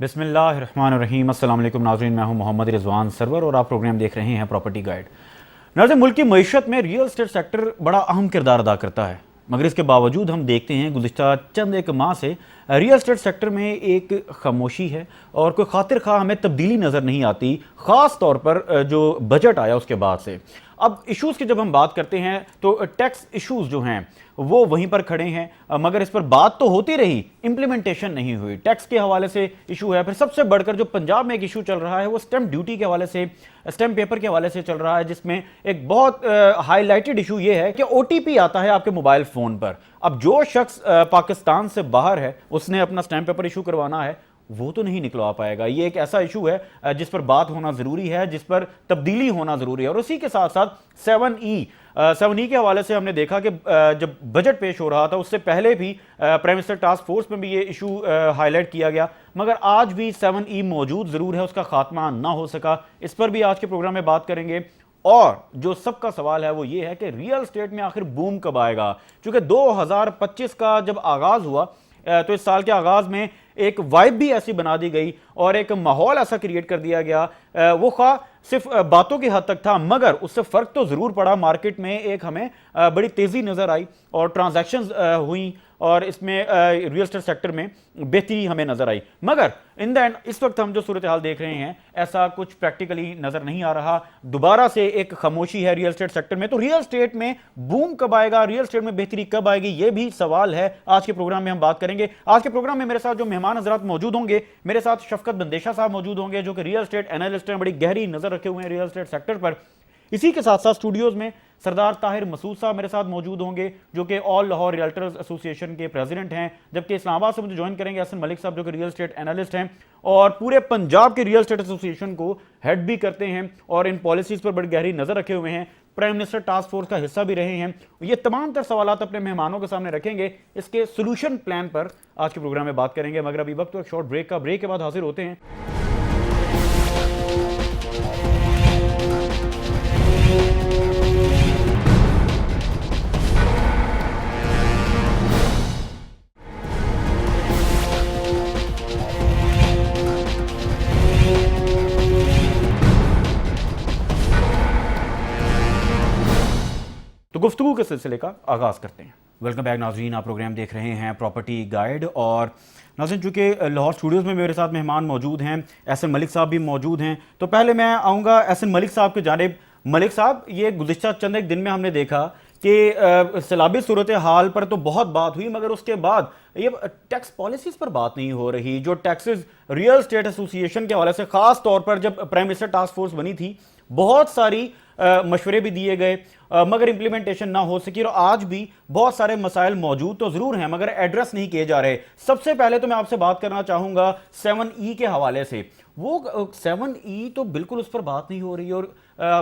बिस्मिल्लाहिर्रहमानिर्रहीम। अस्सलाम वालेकुम नाज़रीन, मैं हूं मोहम्मद रिजवान सरवर और आप प्रोग्राम देख रहे हैं प्रॉपर्टी गाइड। नाज़रीन, मुल्क की मईशत में रियल एस्टेट सेक्टर बड़ा अहम किरदार अदा करता है, मगर इसके बावजूद हम देखते हैं गुज़िश्ता चंद एक माह से रियल एस्टेट सेक्टर में एक खामोशी है और कोई खातिर खा हमें तब्दीली नज़र नहीं आती, ख़ास तौर पर जो बजट आया उसके बाद से। अब इश्यूज़ की जब हम बात करते हैं तो टैक्स इश्यूज़ जो हैं वो वहीं पर खड़े हैं, मगर इस पर बात तो होती रही, इम्प्लीमेंटेशन नहीं हुई। टैक्स के हवाले से इशू है, फिर सबसे बढ़कर जो पंजाब में एक इशू चल रहा है वो स्टैंप ड्यूटी के हवाले से, स्टैंप पेपर के हवाले से चल रहा है, जिसमें एक बहुत हाईलाइटेड इशू ये है कि ओटीपी आता है आपके मोबाइल फ़ोन पर। अब जो शख्स पाकिस्तान से बाहर है उसने अपना स्टैंप पेपर इशू करवाना है, वो तो नहीं निकलवा पाएगा। ये एक ऐसा इशू है जिस पर बात होना ज़रूरी है, जिस पर तब्दीली होना ज़रूरी है। और उसी के साथ साथ 7E के हवाले से हमने देखा कि जब बजट पेश हो रहा था उससे पहले भी प्राइम मिनिस्टर टास्क फोर्स में भी ये इशू हाईलाइट किया गया, मगर आज भी 7E मौजूद ज़रूर है, उसका खात्मा ना हो सका। इस पर भी आज के प्रोग्राम में बात करेंगे। और जो सबका सवाल है वो ये है कि रियल एस्टेट में आखिर बूम कब आएगा, क्योंकि 2025 का जब आगाज़ हुआ तो इस साल के आगाज़ में एक वाइब भी ऐसी बना दी गई और एक माहौल ऐसा क्रिएट कर दिया गया, वो खा सिर्फ बातों की हद तक था, मगर उससे फ़र्क तो ज़रूर पड़ा। मार्केट में एक हमें बड़ी तेज़ी नज़र आई और ट्रांजैक्शंस हुई और इसमें रियल एस्टेट सेक्टर में बेहतरी हमें नज़र आई। मगर इन द एंड इस वक्त हम जो सूरत हाल देख रहे हैं ऐसा कुछ प्रैक्टिकली नज़र नहीं आ रहा। दोबारा से एक खामोशी है रियल एस्टेट सेक्टर में। तो रियल एस्टेट में बूम कब आएगा, रियल एस्टेट में बेहतरी कब आएगी, ये भी सवाल है। आज के प्रोग्राम में हम बात करेंगे। आज के प्रोग्राम में मेरे साथ जो मेहमान हजरात मौजूद होंगे, मेरे साथ शफकत बंदेशा साहब मौजूद होंगे जो कि रियल एस्टेट एनालिस्ट हैं, बड़ी गहरी नज़र रखे हुए हैं रियल एस्टेट सेक्टर पर। इसी के साथ साथ स्टूडियोज में सरदार ताहिर मसूद साहब मेरे साथ मौजूद होंगे जो कि ऑल लाहौर रियल्टर्स एसोसिएशन के प्रेसिडेंट हैं, जबकि इस्लामाबाद से मुझे ज्वाइन करेंगे हसन मलिक साहब जो कि रियल एस्टेट एनालिस्ट हैं और पूरे पंजाब के रियल एस्टेट एसोसिएशन को हेड भी करते हैं और इन पॉलिसीज़ पर बड़ी गहरी नज़र रखे हुए हैं, प्राइम मिनिस्टर टास्क फोर्स का हिस्सा भी रहे हैं। ये तमाम तर सवालात अपने मेहमानों के सामने रखेंगे, इसके सोल्यूशन प्लान पर आज के प्रोग्राम में बात करेंगे। मगर अभी वक्त तो एक शॉर्ट ब्रेक का, ब्रेक के बाद हाजिर होते हैं। तो गुफ्तगू के सिलसिले का आगाज़ करते हैं। वेलकम बैक नाज़रीन, आप प्रोग्राम देख रहे हैं प्रॉपर्टी गाइड। और नाज़रीन, चूँकि लाहौर स्टूडियोज़ में मेरे साथ मेहमान मौजूद हैं, एहसन मलिक साहब भी मौजूद हैं, तो पहले मैं आऊँगा एहसन मलिक साहब की जानिब। मलिक साहब, ये गुज़िश्ता चंद एक दिन में हमने देखा कि सैलाबी सूरत हाल पर तो बहुत बात हुई, मगर उसके बाद ये टैक्स पॉलिसीज़ पर बात नहीं हो रही। जो टैक्सेस रियल एस्टेट एसोसिएशन के हवाले से, ख़ास तौर पर जब प्राइम मिनिस्टर टास्क फोर्स बनी थी, बहुत सारी मशवरे भी दिए गए, मगर इम्प्लीमेंटेशन ना हो सकी। और आज भी बहुत सारे मसाइल मौजूद तो ज़रूर हैं मगर एड्रेस नहीं किए जा रहे। सबसे पहले तो मैं आपसे बात करना चाहूँगा 7E के हवाले से। वो 7E तो बिल्कुल उस पर बात नहीं हो रही। और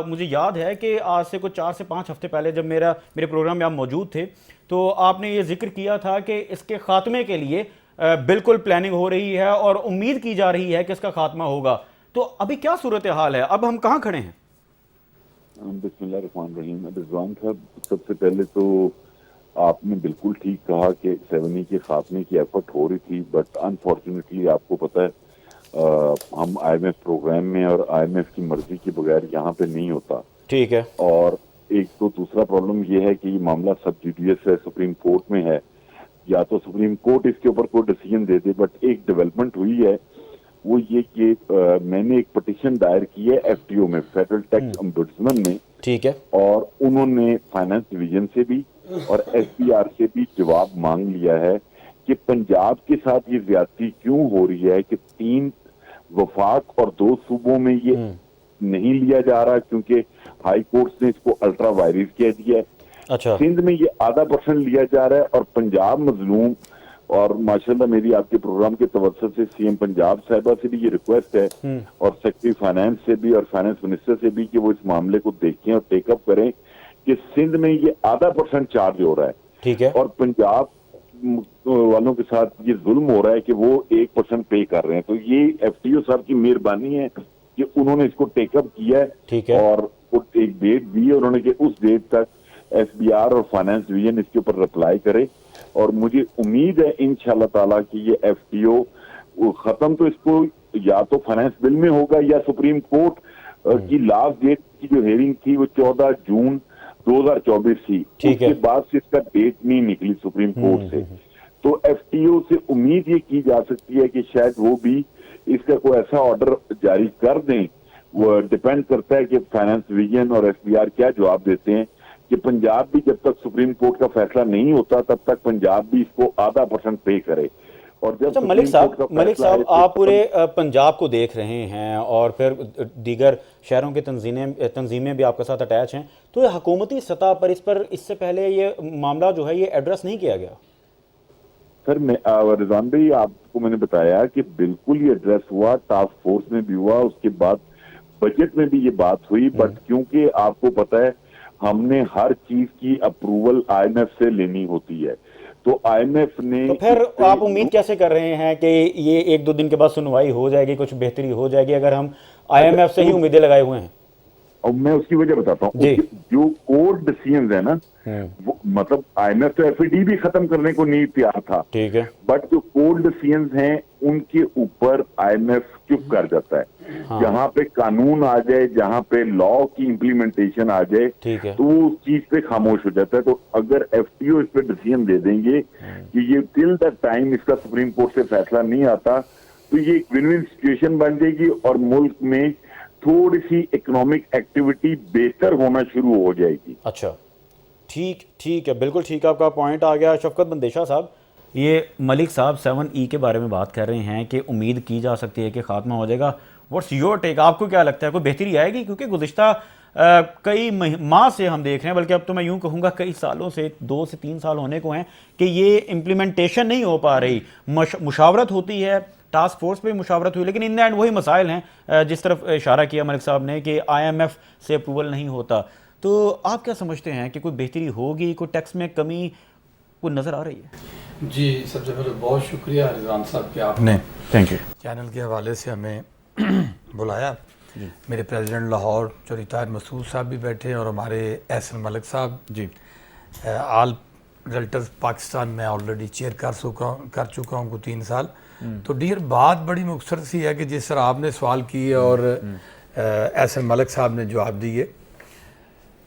मुझे याद है कि आज से कुछ 4 से 5 हफ्ते पहले जब मेरे प्रोग्राम में आप मौजूद थे तो आपने ये जिक्र किया था कि इसके खात्मे के लिए बिल्कुल प्लानिंग हो रही है और उम्मीद की जा रही है कि इसका खात्मा होगा। तो अभी क्या सूरत हाल है, अब हम कहाँ खड़े हैं? बिस्मिल्लाहिर्रहमानिर्रहीम। रिजवान साहब, सबसे पहले तो आपने बिल्कुल ठीक कहा कि 7E के खात्मे की एफर्ट हो रही थी, बट अनफॉर्चुनेटली आपको पता है हम IMF प्रोग्राम में और IMF की मर्जी के बगैर यहाँ पे नहीं होता। ठीक है। और एक तो दूसरा प्रॉब्लम ये है कि ये मामला सब जुडिशियस है, सुप्रीम कोर्ट में है, या तो सुप्रीम कोर्ट इसके ऊपर कोई डिसीजन दे दे। बट एक डेवलपमेंट हुई है वो ये कि मैंने एक पिटीशन दायर की है FTO में, फेडरल टैक्स ओम्बुड्समैन में। ठीक है। और उन्होंने फाइनेंस डिवीजन से भी और SPR से भी जवाब मांग लिया है कि पंजाब के साथ ये ज्यादती क्यों हो रही है कि 3 वफाक और 2 सूबों में ये नहीं लिया जा रहा, क्योंकि हाई कोर्ट ने इसको अल्ट्रा वायरस कह दिया है। अच्छा। सिंध में ये ½ लिया जा रहा है और पंजाब मजलूम। और माशाल्लाह मेरी आपके प्रोग्राम के तवज्जुह से CM पंजाब साहिबा से भी ये रिक्वेस्ट है और सेक्रेटरी फाइनेंस से भी और फाइनेंस मिनिस्टर से भी कि वो इस मामले को देखें और टेकअप करें कि सिंध में ये ½ चार्ज हो रहा है। ठीक है। और पंजाब वालों के साथ ये जुल्म हो रहा है कि वो 1% पे कर रहे हैं। तो ये FTO साहब की मेहरबानी है कि उन्होंने इसको टेकअप किया है। ठीक है। और एक डेट दी है उन्होंने कि उस डेट तक SBR और फाइनेंस डिवीजन इसके ऊपर रिप्लाई करे। और मुझे उम्मीद है इंशाल्लाह ताला कि ये FTO वो खत्म तो इसको या तो फाइनेंस बिल में होगा या सुप्रीम कोर्ट की लास्ट डेट की जो हेयरिंग थी वो 14 जून 2024 थी, उसके बाद से इसका डेट नहीं निकली सुप्रीम कोर्ट से। तो एफटीओ से उम्मीद ये की जा सकती है कि शायद वो भी इसका कोई ऐसा ऑर्डर जारी कर दें। वो डिपेंड करता है कि फाइनेंस डिवीजन और एसबीआर क्या जवाब देते हैं कि पंजाब भी जब तक सुप्रीम कोर्ट का फैसला नहीं होता तब तक पंजाब भी इसको 0.5% पे करे। और जब अच्छा मलिक साहब आप पूरे पंजाब को देख रहे हैं और फिर दीगर शहरों की तंजीमें भी आपके साथ अटैच हैं, तो ये हुकूमती सतह पर इस पर इससे पहले ये मामला जो है ये एड्रेस नहीं किया गया? सर मैं रिजवान भाई आपको मैंने बताया कि बिल्कुल ये एड्रेस हुआ, टास्क फोर्स में भी हुआ, उसके बाद बजट में भी ये बात हुई, बट क्योंकि आपको पता है हमने हर चीज की अप्रूवल आईएमएफ से लेनी होती है, तो आईएमएफ ने तो फिर आप उम्मीद कैसे कर रहे हैं कि ये 1-2 दिन के बाद सुनवाई हो जाएगी, कुछ बेहतरी हो जाएगी, अगर हम आईएमएफ से ही उम्मीदें लगाए हुए हैं? और मैं उसकी वजह बताता हूँ। जो कोर्ट डिसीजन है ना, वो मतलब आईएमएफ तो एफईडी भी खत्म करने को नहीं तैयार था, ठीक है, बट जो कोर्ट डिसीजन हैं उनके ऊपर आईएमएफ चुप कर जाता है। हाँ। जहां पे कानून आ जाए, जहां पे लॉ की इम्प्लीमेंटेशन आ जाए, तो वो उस चीज पे खामोश हो जाता है। तो अगर एफटीओ इस पे डिसीजन दे देंगे कि ये टिल द टाइम इसका सुप्रीम कोर्ट से फैसला नहीं आता, तो ये एक विन विन सिचुएशन बन जाएगी और मुल्क में थोड़ी सी इकोनॉमिक एक्टिविटी बेहतर होना शुरू हो जाएगी। अच्छा, ठीक है, बिल्कुल ठीक है, आपका पॉइंट आ गया। शफकत बंदेशा साहब, ये मलिक साहब 7E के बारे में बात कर रहे हैं कि उम्मीद की जा सकती है कि खात्मा हो जाएगा। What's your take? आपको क्या लगता है कोई बेहतरी आएगी? क्योंकि गुज़िश्ता कई माह से हम देख रहे हैं, बल्कि अब तो मैं यूं कहूँगा कई सालों से, 2 से 3 साल होने को हैं कि ये इम्प्लीमेंटेशन नहीं हो पा रही। मुशावरत होती है, टास्क फोर्स पे मुशावरत हुई, लेकिन इन द एंड वही मसाइल हैं जिस तरफ इशारा किया मलिक साहब ने कि आईएमएफ से अप्रूवल नहीं होता। तो आप क्या समझते हैं कि कोई बेहतरी होगी, कोई टैक्स में कमी कोई नज़र आ रही है? जी, सबसे पहले बहुत शुक्रिया रिजवान साहब कि आपने थैंक यू चैनल के हवाले से हमें बुलाया। मेरे प्रेसिडेंट लाहौर जो रिटायर्ड मसूद साहब भी बैठे और हमारे एहसन मलिक साहब जी। आल रियल्टर्स पाकिस्तान में ऑलरेडी चेयर कर चुका हूँ को 3 साल। तो डियर बात बड़ी मुख्तसर सी है कि जिस तरह आपने सवाल किए और एहसन मलिक साहब ने जवाब दिए,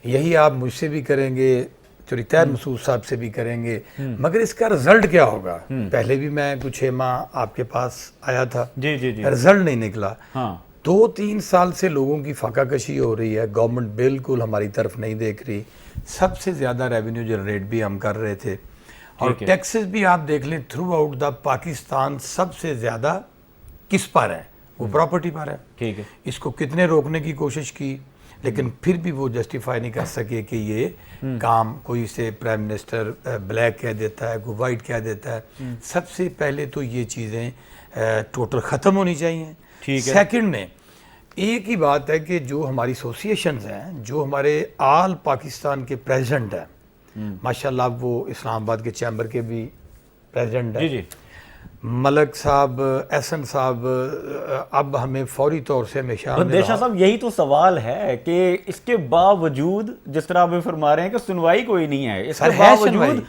यही आप मुझसे भी करेंगे, जो रिटायर्ड मसूद साहब से भी करेंगे, मगर इसका रिजल्ट क्या होगा? पहले भी मैं कुछ 6 माह आपके पास आया था, जी, रिजल्ट नहीं निकला। हाँ। 2-3 साल से लोगों की फाका कशी हो रही है, गवर्नमेंट बिल्कुल हमारी तरफ नहीं देख रही। सबसे ज़्यादा रेवेन्यू जनरेट भी हम कर रहे थे और टैक्सेस भी आप देख लें थ्रू आउट द पाकिस्तान सबसे ज़्यादा किस पर है? वो प्रॉपर्टी पर है। ठीक है। इसको कितने रोकने की कोशिश की, लेकिन फिर भी वो जस्टिफाई नहीं कर सके कि ये काम, कोई से प्राइम मिनिस्टर ब्लैक कह देता है, कोई वाइट कह देता है। सबसे पहले तो ये चीज़ें टोटल ख़त्म होनी चाहिए। ठीक है। सेकंड में एक ही बात है कि जो हमारी एसोसिएशंस हैं, जो हमारे आल पाकिस्तान के प्रेसिडेंट हैं, माशाल्लाह वो इस्लामाबाद के चैम्बर के भी प्रेसिडेंट हैं, जी, मलक साहब, एहसन साहब, अब हमें फौरी तौर से हमेशा बंदेशा साहब यही तो सवाल है कि इसके बावजूद जिस तरह आप फरमा रहे हैं कि सुनवाई कोई नहीं है, इसके बावजूद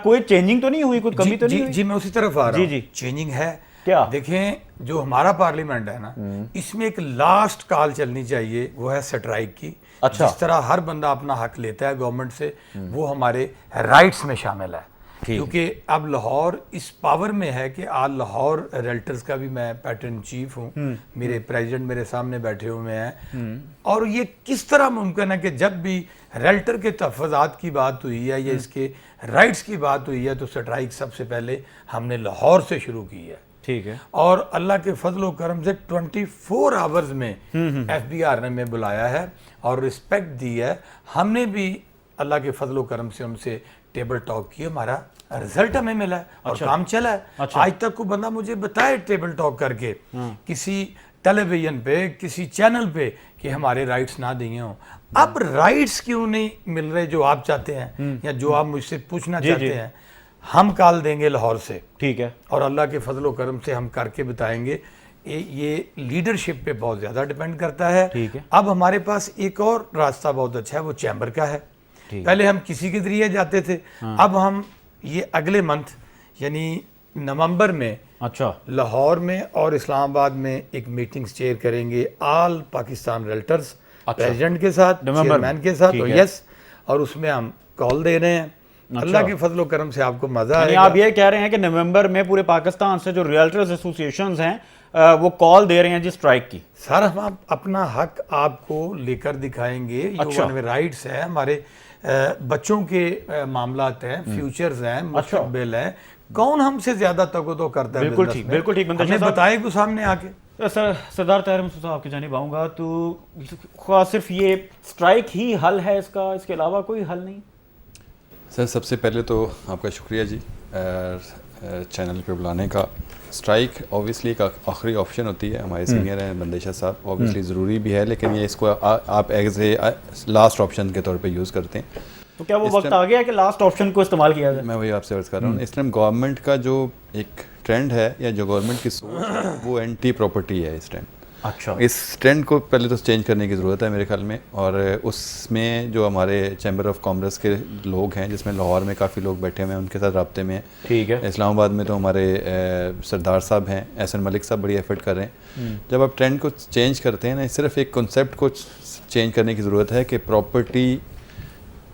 कोई चेंजिंग तो नहीं हुई, कोई कमी तो नहीं हुई? जी मैं उसी तरफ आ रहा हूँ। जी चेंजिंग है क्या? देखें, जो हमारा पार्लियामेंट है ना, इसमें एक लास्ट कॉल चलनी चाहिए, वो है स्ट्राइक की। अच्छा। जिस तरह हर बंदा अपना हक लेता है गवर्नमेंट से, वो हमारे राइट्स में शामिल है। क्योंकि अब लाहौर इस पावर में है कि आज लाहौर रियल्टर्स का भी मैं पैटर्न चीफ हूँ, मेरे प्रेसिडेंट मेरे सामने बैठे हुए हैं। और ये किस तरह मुमकिन है कि जब भी रियल्टर के तहफ़्फ़ुज़ात की बात हुई है या इसके राइट्स की बात हुई है, तो स्ट्राइक सबसे पहले हमने लाहौर से शुरू की है। ठीक है। और अल्लाह के फजल करम से 24 आवर्स में एफबीआर ने हमें बुलाया है और रिस्पेक्ट दी है। हमने भी अल्लाह के फजल करम से उनसे टेबल टॉक किया, हमारा रिजल्ट हमें मिला है और काम चला है। अच्छा। आज तक को बंदा मुझे बताए टेबल टॉक करके किसी टेलीविजन पे, किसी चैनल पे कि हमारे राइट्स ना दिए हों। अब राइट्स क्यों नहीं मिल रहे जो आप चाहते हैं या जो आप मुझसे पूछना चाहते हैं? हम कॉल देंगे लाहौर से, ठीक है, और अल्लाह के फजल करम से हम करके बताएंगे। ये लीडरशिप पे बहुत ज़्यादा डिपेंड करता है। ठीक है। अब हमारे पास एक और रास्ता बहुत अच्छा है, वो चैम्बर का है। पहले हम किसी के जरिए जाते थे, अब हम ये अगले मंथ यानी नवंबर में अच्छा, लाहौर में और इस्लामाबाद में एक मीटिंग्स चेयर करेंगे ऑल पाकिस्तान रियल्टर्स, प्रेसिडेंट के साथ, नवंबर में। चेयरमैन के साथ, ठीक और है। यस, और उसमें हम कॉल दे रहे हैं। अल्लाह के फजलो करम से आपको मजा यानी आएगा। आप ये कह रहे हैं कि नवंबर में पूरे पाकिस्तान से जो रियल्टर्स एसोसिएशंस हैं वो कॉल दे रहे हैं जी स्ट्राइक की। सर हम अपना हक आपको लेकर दिखाएंगे। अच्छा। ह्यूमन राइट्स है हमारे, बच्चों के मामलात हैं, फ्यूचर्स हैं, मुस्तकबिल है। कौन हमसे ज्यादा तवज्जो करता है? बिल्कुल business ठीक, में? बिल्कुल ठीक, मंतशा हमें साहब। बताए को सामने आके। सरदार ताहिर मसूद साहब आपकी जानिब आऊँगा, तो क्या सिर्फ ये स्ट्राइक ही हल है इसका, इसके अलावा कोई हल नहीं? सर सबसे पहले तो आपका शुक्रिया जी चैनल पे बुलाने का। स्ट्राइक ऑब्वियसली एक आखिरी ऑप्शन होती है, हमारे सीनियर हैं मंदेशा साहब, ऑब्वियसली ज़रूरी भी है, लेकिन ये इसको आप एज ए लास्ट ऑप्शन के तौर पे यूज़ करते हैं। तो क्या वो वक्त आ गया कि लास्ट ऑप्शन को इस्तेमाल किया जाए? मैं वही आपसे अर्ज़ कर रहा हूँ, इस टाइम गवर्नमेंट का जो एक ट्रेंड है या जो गवर्नमेंट की सोच है वो एंटी प्रॉपर्टी है इस टाइम। अच्छा, इस ट्रेंड को पहले तो चेंज करने की ज़रूरत है मेरे ख्याल में, और उसमें जो हमारे चैम्बर ऑफ कॉमर्स के लोग हैं, जिसमें लाहौर में काफ़ी लोग बैठे हुए हैं, उनके साथ रब्ते में हैं। ठीक है। इस्लामाबाद में तो हमारे सरदार साहब हैं, एहसन मलिक साहब बड़ी एफर्ट कर रहे हैं। जब आप ट्रेंड को चेंज करते हैं ना, सिर्फ एक कॉन्सेप्ट को चेंज करने की ज़रूरत है कि प्रॉपर्टी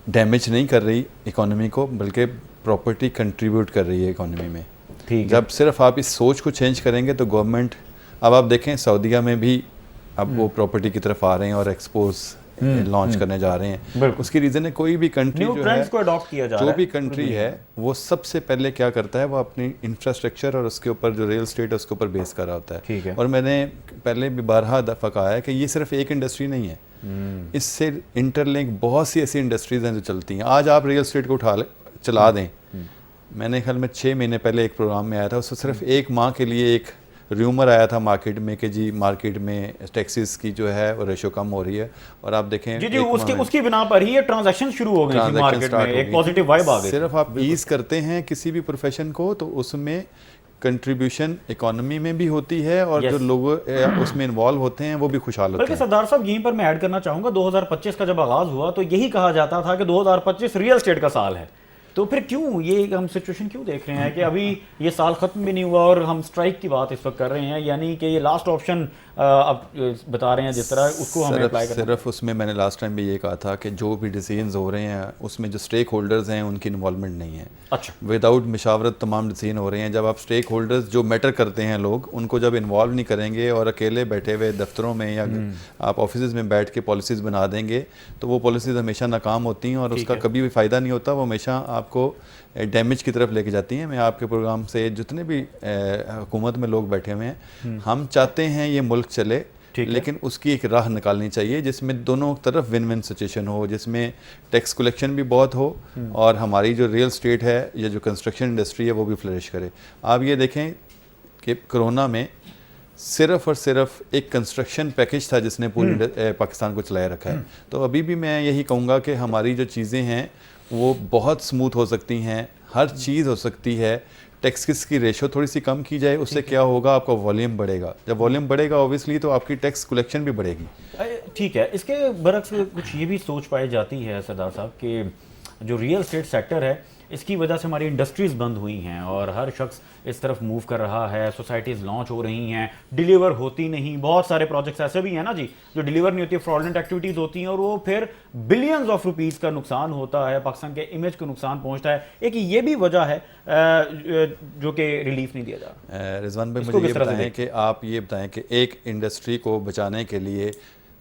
डैमेज नहीं कर रही इकॉनमी को, बल्कि प्रॉपर्टी कंट्रीब्यूट कर रही है इकॉनमी में। ठीक है। जब सिर्फ आप इस सोच को चेंज करेंगे तो गवर्नमेंट, अब आप देखें सऊदीया में भी अब वो प्रॉपर्टी की तरफ आ रहे हैं और एक्सपोज लॉन्च करने जा रहे हैं। उसकी रीज़न है कोई भी कंट्री न्यू जो ट्रेंड्स है, को अडॉप्ट किया जा रहा जो है। भी कंट्री है, वो सबसे पहले क्या करता है, वो अपनी इंफ्रास्ट्रक्चर और उसके ऊपर जो रियल एस्टेट है उसके ऊपर बेस कर रहा होता है। ठीक है। और मैंने पहले भी बारहा दफ़ा कहा है कि ये सिर्फ एक इंडस्ट्री नहीं है, इससे इंटरलिंक बहुत सी ऐसी इंडस्ट्रीज हैं जो चलती हैं। आज आप रियल एस्टेट को चला दें, मैंने ख्याल में 6 महीने पहले एक प्रोग्राम में आया था, उससे सिर्फ एक माह के लिए एक र्यूमर आया था मार्केट में कि जी मार्केट में टैक्सेस की जो है वो रेशो कम हो रही है, और आप देखें जी उसकी बिना पर ही ये ट्रांजैक्शन शुरू हो गई थी मार्केट में, एक पॉजिटिव वाइब आ गई। सिर्फ आप ईज करते हैं किसी भी प्रोफेशन को तो उसमें कंट्रीब्यूशन इकोनॉमी में भी होती है, और जो लोग उसमें इन्वॉल्व होते हैं वो भी खुशहाल होते हैं। सरदार साहब यहीं पर मैं ऐड करना चाहूंगा, 2025 का जब आगाज हुआ तो यही कहा जाता था कि 2025 रियल एस्टेट का साल है, तो फिर क्यों ये हम सिचुएशन क्यों देख रहे हैं कि अभी ये साल खत्म भी नहीं हुआ और हम स्ट्राइक की बात इस वक्त कर रहे हैं? यानी कि ये लास्ट ऑप्शन आप बता रहे हैं जिस तरह, उसको हमें अप्लाई करना। सिर्फ उसमें मैंने लास्ट टाइम भी ये कहा था कि जो भी डिसीजंस हो रहे हैं उसमें जो स्टेक होल्डर्स हैं उनकी इन्वॉल्वमेंट नहीं है। अच्छा, विदाउट मशावरत तमाम डिसीजन हो रहे हैं। जब आप स्टेक होल्डर्स जो मैटर करते हैं लोग, उनको जब इन्वॉल्व नहीं करेंगे और अकेले बैठे हुए दफ्तरों में या आप ऑफिस में बैठ के पॉलिसीज़ बना देंगे तो वो पॉलिसीज़ हमेशा नाकाम होती हैं और उसका कभी भी फ़ायदा नहीं होता, वो हमेशा आपको डैमेज की तरफ लेके जाती हैं। मैं आपके प्रोग्राम से जितने भी हुकूमत में लोग बैठे हुए हैं, हम चाहते हैं ये मुल्क चले, लेकिन उसकी एक राह निकालनी चाहिए जिसमें दोनों तरफ विन विन सिचुएशन हो, जिसमें टैक्स कलेक्शन भी बहुत हो और हमारी जो रियल स्टेट है या जो कंस्ट्रक्शन इंडस्ट्री है वो भी फ्लरिश करे। आप ये देखें कि कोरोना में सिर्फ और सिर्फ एक कंस्ट्रक्शन पैकेज था जिसने पूरी पाकिस्तान को चलाए रखा है। तो अभी भी मैं यही कहूँगा कि हमारी जो चीज़ें हैं वो बहुत स्मूथ हो सकती हैं, हर चीज़ हो सकती है। टैक्स की रेशो थोड़ी सी कम की जाए, उससे क्या होगा, आपका वॉल्यूम बढ़ेगा। जब वॉल्यूम बढ़ेगा ऑब्वियसली तो आपकी टैक्स कलेक्शन भी बढ़ेगी। ठीक है। इसके बरक्स कुछ ये भी सोच पाई जाती है सरदार साहब कि जो रियल एस्टेट सेक्टर है इसकी वजह से हमारी इंडस्ट्रीज़ बंद हुई हैं और हर शख्स इस तरफ मूव कर रहा है, सोसाइटीज़ लॉन्च हो रही हैं, डिलीवर होती नहीं। बहुत सारे प्रोजेक्ट्स ऐसे भी हैं ना जी जो डिलीवर नहीं होती, फ्रॉडलेंट एक्टिविटीज़ होती हैं और वो फिर बिलियंस ऑफ रुपीज़ का नुकसान होता है, पाकिस्तान के इमेज को नुकसान पहुंचता है। एक ये भी वजह है जो कि रिलीफ नहीं दिया जा रहा। रिजवान भाई मुझे ये बताएं कि आप ये बताएं कि एक इंडस्ट्री को बचाने के लिए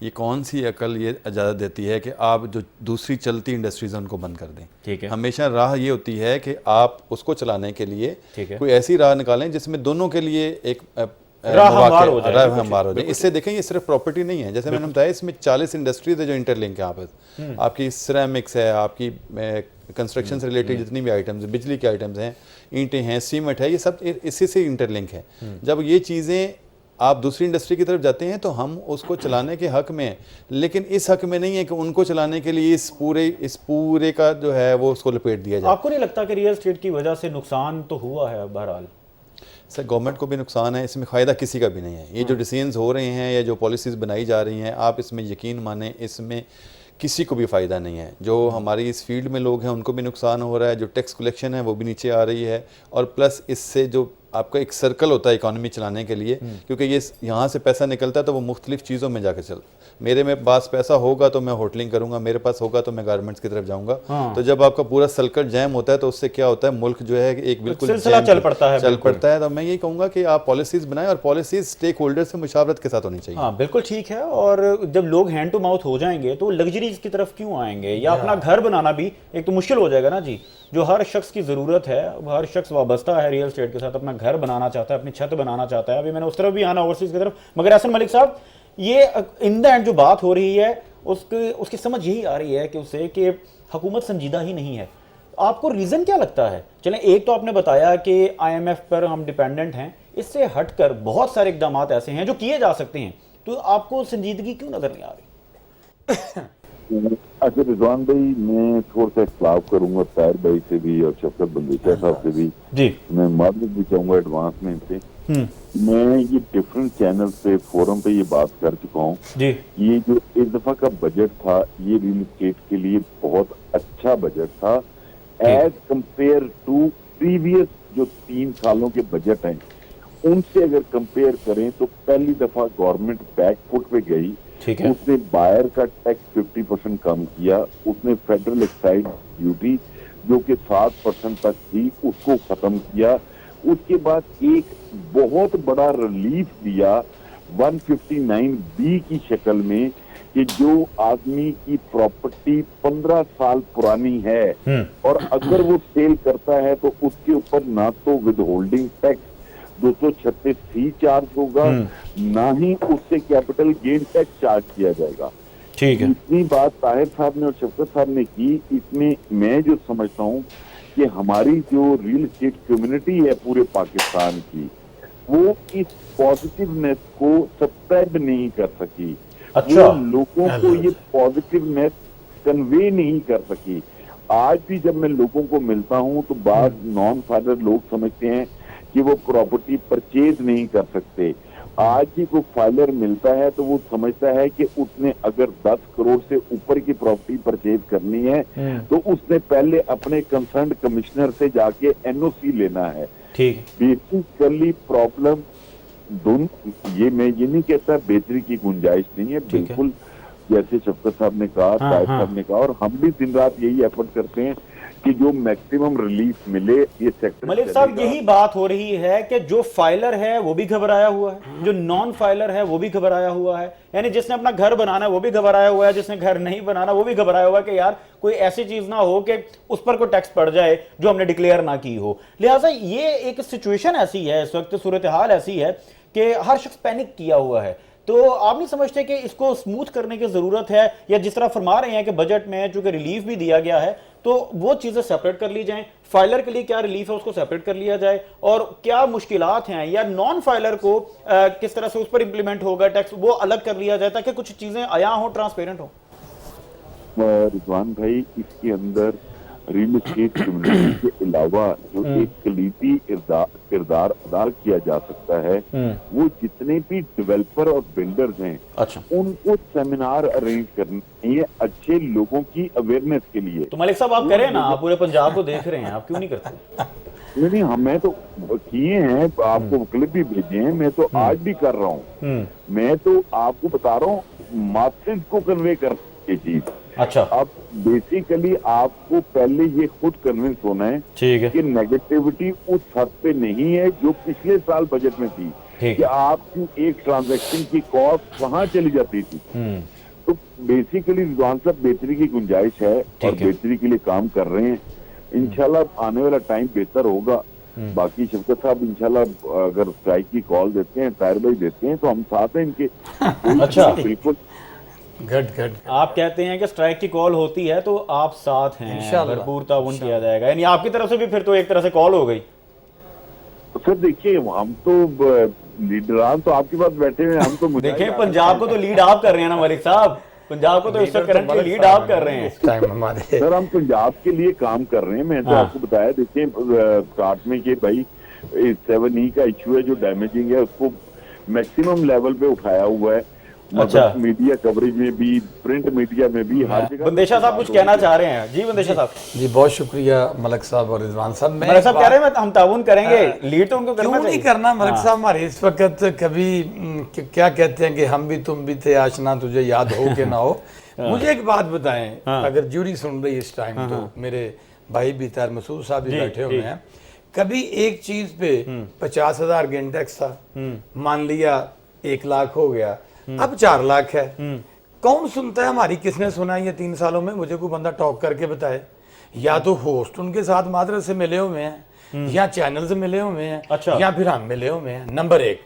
ये कौन सी अकल ये इजाज़त देती है कि आप जो दूसरी चलती इंडस्ट्रीज हैं उनको बंद कर दें। ठीक है। हमेशा राह ये होती है कि आप उसको चलाने के लिए कोई ऐसी राह निकालें जिसमें दोनों के लिए एक राह हमवार हो जाए। इससे देखें ये सिर्फ प्रॉपर्टी नहीं है, जैसे मैंने बताया इसमें 40 इंडस्ट्रीज है जो इंटरलिंक है आपस। आपकी सिरेमिक्स है, आपकी कंस्ट्रक्शन से रिलेटेड जितनी भी आइटम्स, बिजली के आइटम्स हैं, ईंटें हैं, सीमेंट है, ये सब इसी से इंटरलिंक है। जब ये चीज़ें आप दूसरी इंडस्ट्री की तरफ जाते हैं तो हम उसको चलाने के हक में हैं, लेकिन इस हक में नहीं है कि उनको चलाने के लिए इस पूरे का जो है वो उसको लपेट दिया जाए। आपको नहीं लगता कि रियल एस्टेट की वजह से नुकसान तो हुआ है? बहरहाल सर गवर्नमेंट को भी नुकसान है, इसमें फ़ायदा किसी का भी नहीं है। ये जो डिसीजंस हो रहे हैं या जो पॉलिसीज़ बनाई जा रही हैं, आप इसमें यकीन माने इसमें किसी को भी फ़ायदा नहीं है। जो हमारी इस फील्ड में लोग हैं उनको भी नुकसान हो रहा है, जो टैक्स कलेक्शन है वो भी नीचे आ रही है, और प्लस इससे जो आपका एक सर्कल होता है इकोनॉमी चलाने के लिए, क्योंकि ये यहाँ से पैसा निकलता है तो वो मुख्तलिफ चीज़ों में जाकर चल, मेरे में पास पैसा होगा तो मैं होटलिंग करूंगा, मेरे पास होगा तो मैं गारमेंट्स की तरफ जाऊंगा। तो जब आपका पूरा सर्कल जैम होता है तो उससे क्या होता है, मुल्क जो है एक बिल्कुल सिलसिला चल पड़ता है। तो मैं यही कहूँगा कि आप पॉलिसीज़ बनाएं और पॉलिसीज़ स्टेक होल्डर से मुशावरत के साथ होनी चाहिए। हाँ बिल्कुल ठीक है। और जब लोग हैंड टू माउथ हो जाएंगे तो लग्जरीज की तरफ क्यों आएंगे, या अपना घर बनाना भी एक तो मुश्किल हो जाएगा ना जी, जो हर शख्स की ज़रूरत है, हर शख्स वाबस्ता है रियल एस्टेट के साथ, अपना घर बनाना चाहता है, अपनी छत बनाना चाहता है। अभी मैंने उस तरफ भी आना, ओवरसीज की तरफ। मगर एहसन मलिक साहब, ये इन द एंड जो बात हो रही है उसकी समझ यही आ रही है कि उसे कि हुकूमत संजीदा ही नहीं है। आपको रीज़न क्या लगता है? चलें, एक तो आपने बताया कि IMF पर हम डिपेंडेंट हैं, इससे हटकर बहुत सारे इकदाम ऐसे हैं जो किए जा सकते हैं, तो आपको संजीदगी क्यों नज़र नहीं आ रही? अच्छा रिजवान भाई, मैं थोड़ा सा इख्तलाफ करूंगा ताहिर भाई से भी और शफकत बंदूचा साहब से भी जी। मैं मादरत भी चाहूंगा एडवांस में से। मैं ये डिफरेंट चैनल पे, फोरम पे ये बात कर चुका हूँ, ये जो इस दफा का बजट था ये रियल एस्टेट के लिए बहुत अच्छा बजट था एज कंपेयर टू प्रीवियस जो 3 सालों के बजट हैं, उनसे अगर कंपेयर करें तो पहली दफा गवर्नमेंट बैकफुट पे गई। उसने बायर का टैक्स 50% कम किया, उसने फेडरल एक्साइज ड्यूटी जो कि 7% तक थी उसको खत्म किया। उसके बाद एक बहुत बड़ा रिलीफ दिया 159B की शक्ल में कि जो आदमी की प्रॉपर्टी 15 साल पुरानी है और अगर वो सेल करता है तो उसके ऊपर ना तो with holding tax 236C charge होगा, ना ही उससे कैपिटल गेन टैक्स चार्ज किया जाएगा। ठीक है। इतनी बात ताहिर साहब ने और शफकत साहब ने की, इसमें मैं जो समझता हूँ कि हमारी जो रियल एस्टेट कम्युनिटी है पूरे पाकिस्तान की, वो इस पॉजिटिवनेस को सब्सक्राइब नहीं कर सकी। अच्छा। वो लोगों को ये पॉजिटिवनेस कन्वे नहीं कर सकी। आज भी जब मैं लोगों को मिलता हूँ तो बाद नॉन फाइलर लोग समझते हैं कि वो प्रॉपर्टी परचेज नहीं कर सकते। आज ही कोई फाइलर मिलता है तो वो समझता है कि उसने अगर 10 करोड़ से ऊपर की प्रॉपर्टी परचेज करनी है तो उसने पहले अपने कंसर्न कमिश्नर से जाके NOC लेना है। ठीक। बेसिकली प्रॉब्लम ये मैं ये नहीं कहता बेहतरी की गुंजाइश नहीं है, बिल्कुल जैसे शफकत साहब ने कहा, ताहिर साहब ने कहा, और हम भी दिन रात यही एफर्ट करते हैं कि जो मैक्सिमम रिलीफ मिले ये सेक्टर। मलिक साहब, यही बात हो रही है कि जो फाइलर है वो भी घबराया हुआ है, जो नॉन फाइलर है वो भी घबराया हुआ है, यानी जिसने अपना घर बनाना है वो भी घबराया हुआ है, जिसने घर नहीं बनाना वो भी घबराया हुआ है कि यार कोई ऐसी चीज ना हो कि उस पर कोई टैक्स पड़ जाए जो हमने डिक्लेयर ना की हो। लिहाजा ये एक सिचुएशन ऐसी है, इस वक्त सूरत हाल ऐसी है कि हर शख्स पैनिक किया हुआ है। तो आप नहीं समझते कि इसको स्मूथ करने की जरूरत है, या जिस तरह फरमा रहे हैं कि बजट में चूंकि रिलीफ भी दिया गया है तो वो चीजें सेपरेट कर ली जाएं, फाइलर के लिए क्या रिलीफ है उसको सेपरेट कर लिया जाए, और क्या मुश्किलात हैं या नॉन फाइलर को किस तरह से उस पर इंप्लीमेंट होगा टैक्स वो अलग कर लिया जाए ताकि कुछ चीजें आया हो, ट्रांसपेरेंट हो। रिजवान भाई, इसके अंदर रियल एस्टेट कम्युनिटी के अलावा जो एक कलीदी किरदार अदा किया जा सकता है वो जितने भी डेवलपर और बिल्डर्स हैं, अच्छा, उनको सेमिनार अरेंज करने चाहिए अच्छे लोगों की अवेयरनेस के लिए। तो मलिक साहब आप करें ना, आप पूरे पंजाब को देख रहे हैं, आप क्यों नहीं करते? नहीं, हमें तो किए हैं, आपको क्लिप भी भेजे हैं, मैं तो आज भी कर रहा हूँ। मैं तो आपको बता रहा हूँ मासेस को कन्वे कर ये चीज। अच्छा, अब बेसिकली आपको पहले ये खुद कन्विंस होना है, ठीक है, कि नेगेटिविटी उस हद पे नहीं है जो पिछले साल बजट में थी कि आपकी एक ट्रांजैक्शन की कॉस्ट वहां चली जाती थी। तो बेसिकली रिजवान साहब बेहतरी की गुंजाइश है और बेहतरी के लिए काम कर रहे हैं। इंशाल्लाह आने वाला टाइम बेहतर होगा। बाकी शफकत साहब इंशाल्लाह अगर स्ट्राइक की कॉल देते हैं, ताहिर भाई देते हैं, तो हम साथ हैं इनके। अच्छा, बिल्कुल गट आप कहते हैं कि स्ट्राइक की कॉल होती है तो आप साथ हैं, भरपूर ताउन किया जाएगा, यानी आपकी तरफ से भी फिर तो एक तरह से कॉल हो गई। सर देखिए, हम तो लीडरान तो आपके पास बैठे हुए, हम तो देखिए पंजाब को तो लीड आप कर रहे हैं ना मलिक साहब, पंजाब को तो इस वक्त करंटली लीड आप कर रहे हैं। सर हम पंजाब के लिए काम कर रहे हैं। मैं तो आपको बताया, देखिए स्टार्ट में कि भाई 7E का इश्यू है जो डैमेजिंग है, उसको मैक्सिमम लेवल पे उठाया हुआ है। मतलब मीडिया कवरेज में भी, प्रिंट मीडिया में भी, हर जगह। बंदेशा साहब कुछ कहना चाह रहे हैं जी? बंदेशा साहब जी बहुत शुक्रिया मलिक साहब और रिजवान साहब। मलिक साहब कह रहे हैं हम ताउन करेंगे, लीड तो उनको करना क्यों नहीं करना मलिक साहब? हमारे इस वक्त कभी क्या कहते हैं कि हम भी तुम भी थे आशना, तुझे याद हो कि ना हो। मुझे एक बात बताएं, अगर जूरी सुन रही इस टाइम तो मेरे भाई भी तार मसूद साहब भी बैठे हुए हैं, कभी एक चीज पे 50,000 गेन टैक्स था, मान लिया 1 लाख हो गया, अब 4 लाख है। कौन सुनता है? हमारी किसने सुना है ये 3 सालों में? मुझे कोई बंदा टॉक करके बताए। या तो होस्ट उनके साथ मादर से मिले हुए हैं, या चैनल से मिले हुए हैं, अच्छा। या फिर हम मिले हुए हैं। नंबर 1,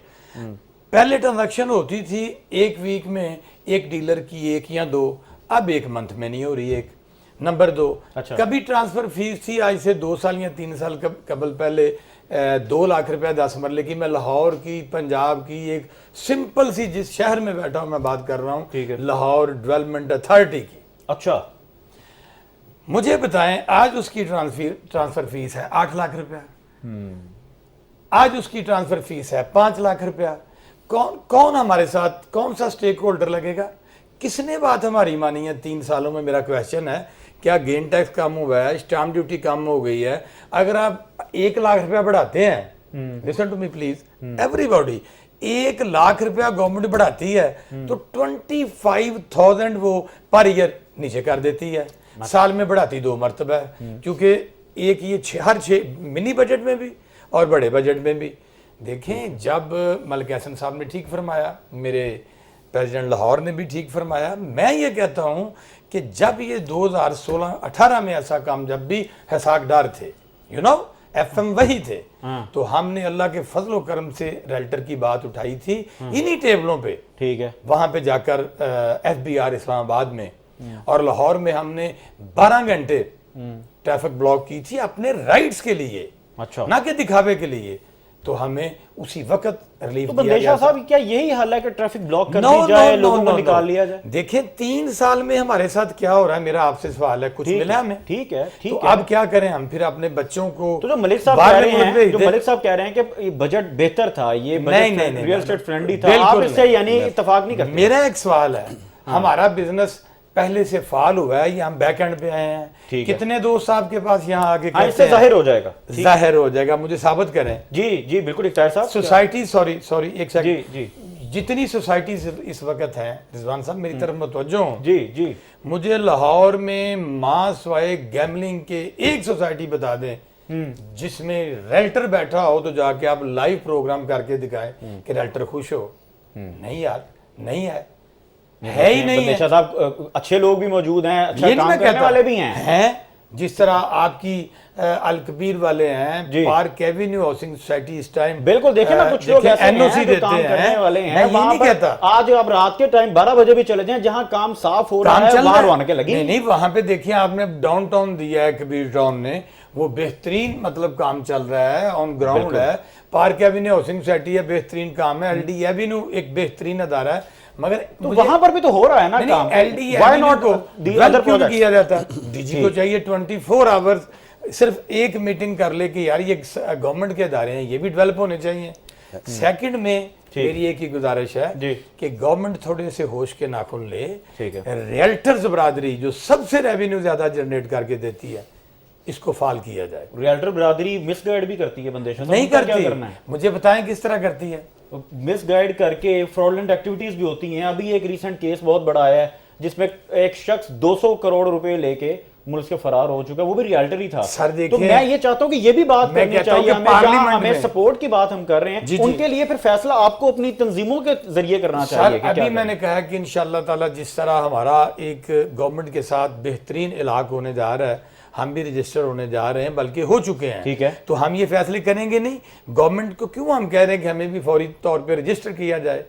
पहले ट्रांजैक्शन होती थी 1 वीक में 1 डीलर की 1 या 2, अब 1 मंथ में नहीं हो रही 1। नंबर 2, अच्छा। कभी ट्रांसफर फीस थी आज से 2 साल या 3 साल कबल पहले 2 लाख रुपया 10 मरले की। मैं लाहौर की, पंजाब की एक सिंपल सी, जिस शहर में बैठा हूं मैं बात कर रहा हूं, लाहौर डेवलपमेंट अथॉरिटी की। अच्छा, मुझे बताएं आज उसकी ट्रांसफर फीस है 8 लाख रुपया, आज उसकी ट्रांसफर फीस है 5 लाख रुपया। कौन हमारे साथ, कौन सा स्टेक होल्डर लगेगा? किसने बात हमारी मानी है 3 सालों में? मेरा क्वेश्चन है, क्या गेन टैक्स कम हुआ है, स्टाम्प ड्यूटी कम हो गई है? अगर आप 1 लाख रुपया बढ़ाते हैं, listen to me please everybody, 1 lakh रुपया गवर्नमेंट बढ़ाती है तो 25,000 वो पर ईयर नीचे कर देती है। साल में बढ़ाती 2 मरतबा है, क्योंकि एक ये हर 6 मिनी बजट में भी और बड़े बजट में भी। देखें, जब मलिक हसन साहब ने ठीक फरमाया, मेरे प्रेसिडेंट लाहौर ने भी ठीक फरमाया, मैं ये कहता हूं कि जब ये 2016-18 में ऐसा काम, जब भी हिसाकदार थे, यू नो FM वही थे, तो हमने अल्लाह के फजल व करम से रेल्टर की बात उठाई थी इन्हीं टेबलों पे, ठीक है, वहां पे जाकर FBR इस्लामाबाद में और लाहौर में हमने 12 घंटे ट्रैफिक ब्लॉक की थी अपने राइट्स के लिए, अच्छा, ना कि दिखावे के लिए। तो हमें उसी वक्त रिलीफ तो दिया बंदेशा गया। साहब क्या यही हाल है कि ट्रैफिक ब्लॉक कर No, दी जाए, no, लोगों no, को no, निकाल no. लिया जाए? देखिए 3 साल में हमारे साथ क्या हो रहा है, मेरा आपसे सवाल है, कुछ मिला हमें? ठीक है, ठीक तो है। अब क्या करें हम? फिर अपने बच्चों को तो जो मलिक साहब कह रहे हैं, कि बजट बेहतर था, ये बजट रियल एस्टेट फ्रेंडली था, आप इससे यानी इत्तेफाक नहीं करते? मेरा एक सवाल है, हमारा बिजनेस पहले से फाल हुआ है या हम बैक एंड पे आए हैं? कितने दोस्त आपके पास यहाँ आके इससे जाहिर हो जाएगा, जाहिर हो जाएगा, मुझे साबित करें। जी जी बिल्कुल इख्तियार साहब। सोसाइटी, सॉरी एक सेकंड, जी जी, जितनी सोसाइटी इस वक्त है, रिजवान साहब मेरी तरफ मुतवज्जो हो। जी जी, मुझे लाहौर में मास वाए गैमलिंग के एक सोसाइटी बता दें जिसमें रेल्टर बैठा हो, तो जाके आप लाइव प्रोग्राम करके दिखाएं कि रेल्टर खुश हो। नहीं यार, नहीं है ही नहीं है। साहब अच्छे लोग भी मौजूद हैं, अच्छा ये नहीं काम मैं करने कहता, वाले भी हैं। जिस तरह आपकी अल कबीर वाले हैं, पार्क एवेन्यू हाउसिंग सोसाइटी इस टाइम, बिल्कुल देखें ना, कुछ लोग ऐसे एनओसी हैं जो देते काम हैं, करने वाले हैं। मैं ये नहीं कहता, आज आप रात के टाइम 12 बजे भी चले जाएं, जहां काम साफ हो रहा है, वहां रौनकें लगी। नहीं, वहां पे देखिए आपने डाउनटाउन दिया है कबीर टाउन ने, वो बेहतरीन मतलब काम चल रहा है, ऑन ग्राउंड है। पार्क एवेन्यू हाउसिंग सोसाइटी है, बेहतरीन काम है। LD एवेन्यू एक बेहतरीन अदारा है, मगर तो वहां पर भी तो हो रहा है ना काम। LD व्हाई नॉट क्यों किया जाता? DG को चाहिए 24 आवर्स सिर्फ एक मीटिंग कर ले कि यार ये गवर्नमेंट के अदारे हैं, ये भी डेवलप होने चाहिए। सेकंड में मेरी एक ही गुजारिश है कि गवर्नमेंट थोड़े से होश के नाखून ले। रियल्टर्स बरादरी जो सबसे रेवेन्यू ज्यादा जनरेट करके देती है, इसको फाल किया जाए। रियल्टर बरादरी मिसगाइड भी करती है बंदेशा? नहीं करती, मुझे बताएं किस तरह करती है? मिसगाइड करके फ्रॉडलेंट एक्टिविटीज भी होती हैं। अभी एक रीसेंट केस बहुत बड़ा आया है जिसमें एक शख्स 200 करोड़ रुपए लेके मुल्क से फरार हो चुका है, वो भी रियल्टर ही था। सर देखिए, तो मैं ये चाहता हूं कि ये भी बात करनी चाहिए हमें, जहां हमें सपोर्ट की बात हम कर रहे हैं, उनके लिए फिर फैसला आपको अपनी तंजीमों के जरिए करना चाहिए। अभी मैंने कहा कि इंशाअल्लाह ताला जिस तरह हमारा एक गवर्नमेंट के साथ बेहतरीन इलाका होने जा रहा है, हम भी रजिस्टर होने जा रहे हैं, बल्कि हो चुके हैं। ठीक है, तो हम ये फैसले करेंगे नहीं। गवर्नमेंट को क्यों हम कह रहे हैं कि हमें भी फौरी तौर पे रजिस्टर किया जाए?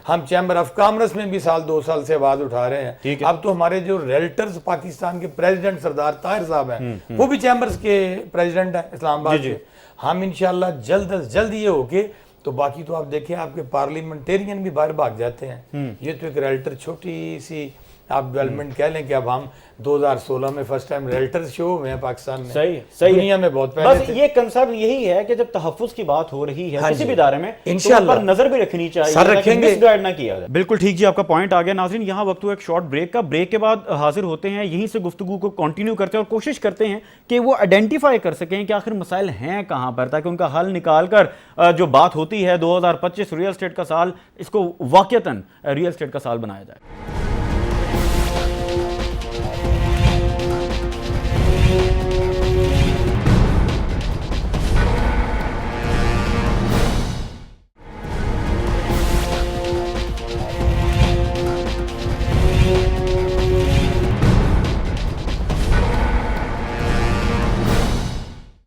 हम चैम्बर ऑफ कॉमर्स में भी 2 साल से आवाज उठा रहे हैं। अब तो हमारे जो रेल्टर्स पाकिस्तान के प्रेसिडेंट सरदार ताहिर साहब हैं, वो भी चैम्बर्स के प्रेसिडेंट हैं इस्लामाबाद के। हम इंशाल्लाह जल्द अज जल्द ये होके, तो बाकी तो आप देखें आपके पार्लियामेंटेरियन भी बाहर भाग जाते हैं। ये तो एक रेल्टर छोटी सी आप डेवलपमेंट कह लें कि अब हम 2016 में फर्स्ट टाइम रियल्टर्स शो हुए हैं पाकिस्तान में। सही दुनिया में बहुत पहले बस थे। ये कंसर्न यही है कि जब तहफ्फुज की बात हो रही है हाँ किसी जी। भी इदारे में, तो इंशाअल्लाह। उस पर नजर भी रखनी चाहिए, सर ताकि रखेंगे। मिसगाइड ना किया जाए। बिल्कुल ठीक जी, आपका पॉइंट आ गया। नाज़रीन, यहाँ वक्त हुआ एक शॉर्ट ब्रेक का। ब्रेक के बाद हाजिर होते हैं, यहीं से गुफ्तगू को कंटिन्यू करते हैं और कोशिश करते हैं कि वो आइडेंटिफाई कर सकें कि आखिर मसाइल हैं कहाँ पर, ताकि उनका हल निकाल कर जो बात होती है 2025 रियल एस्टेट का साल, इसको वाकईतन रियल एस्टेट का साल बनाया जाए।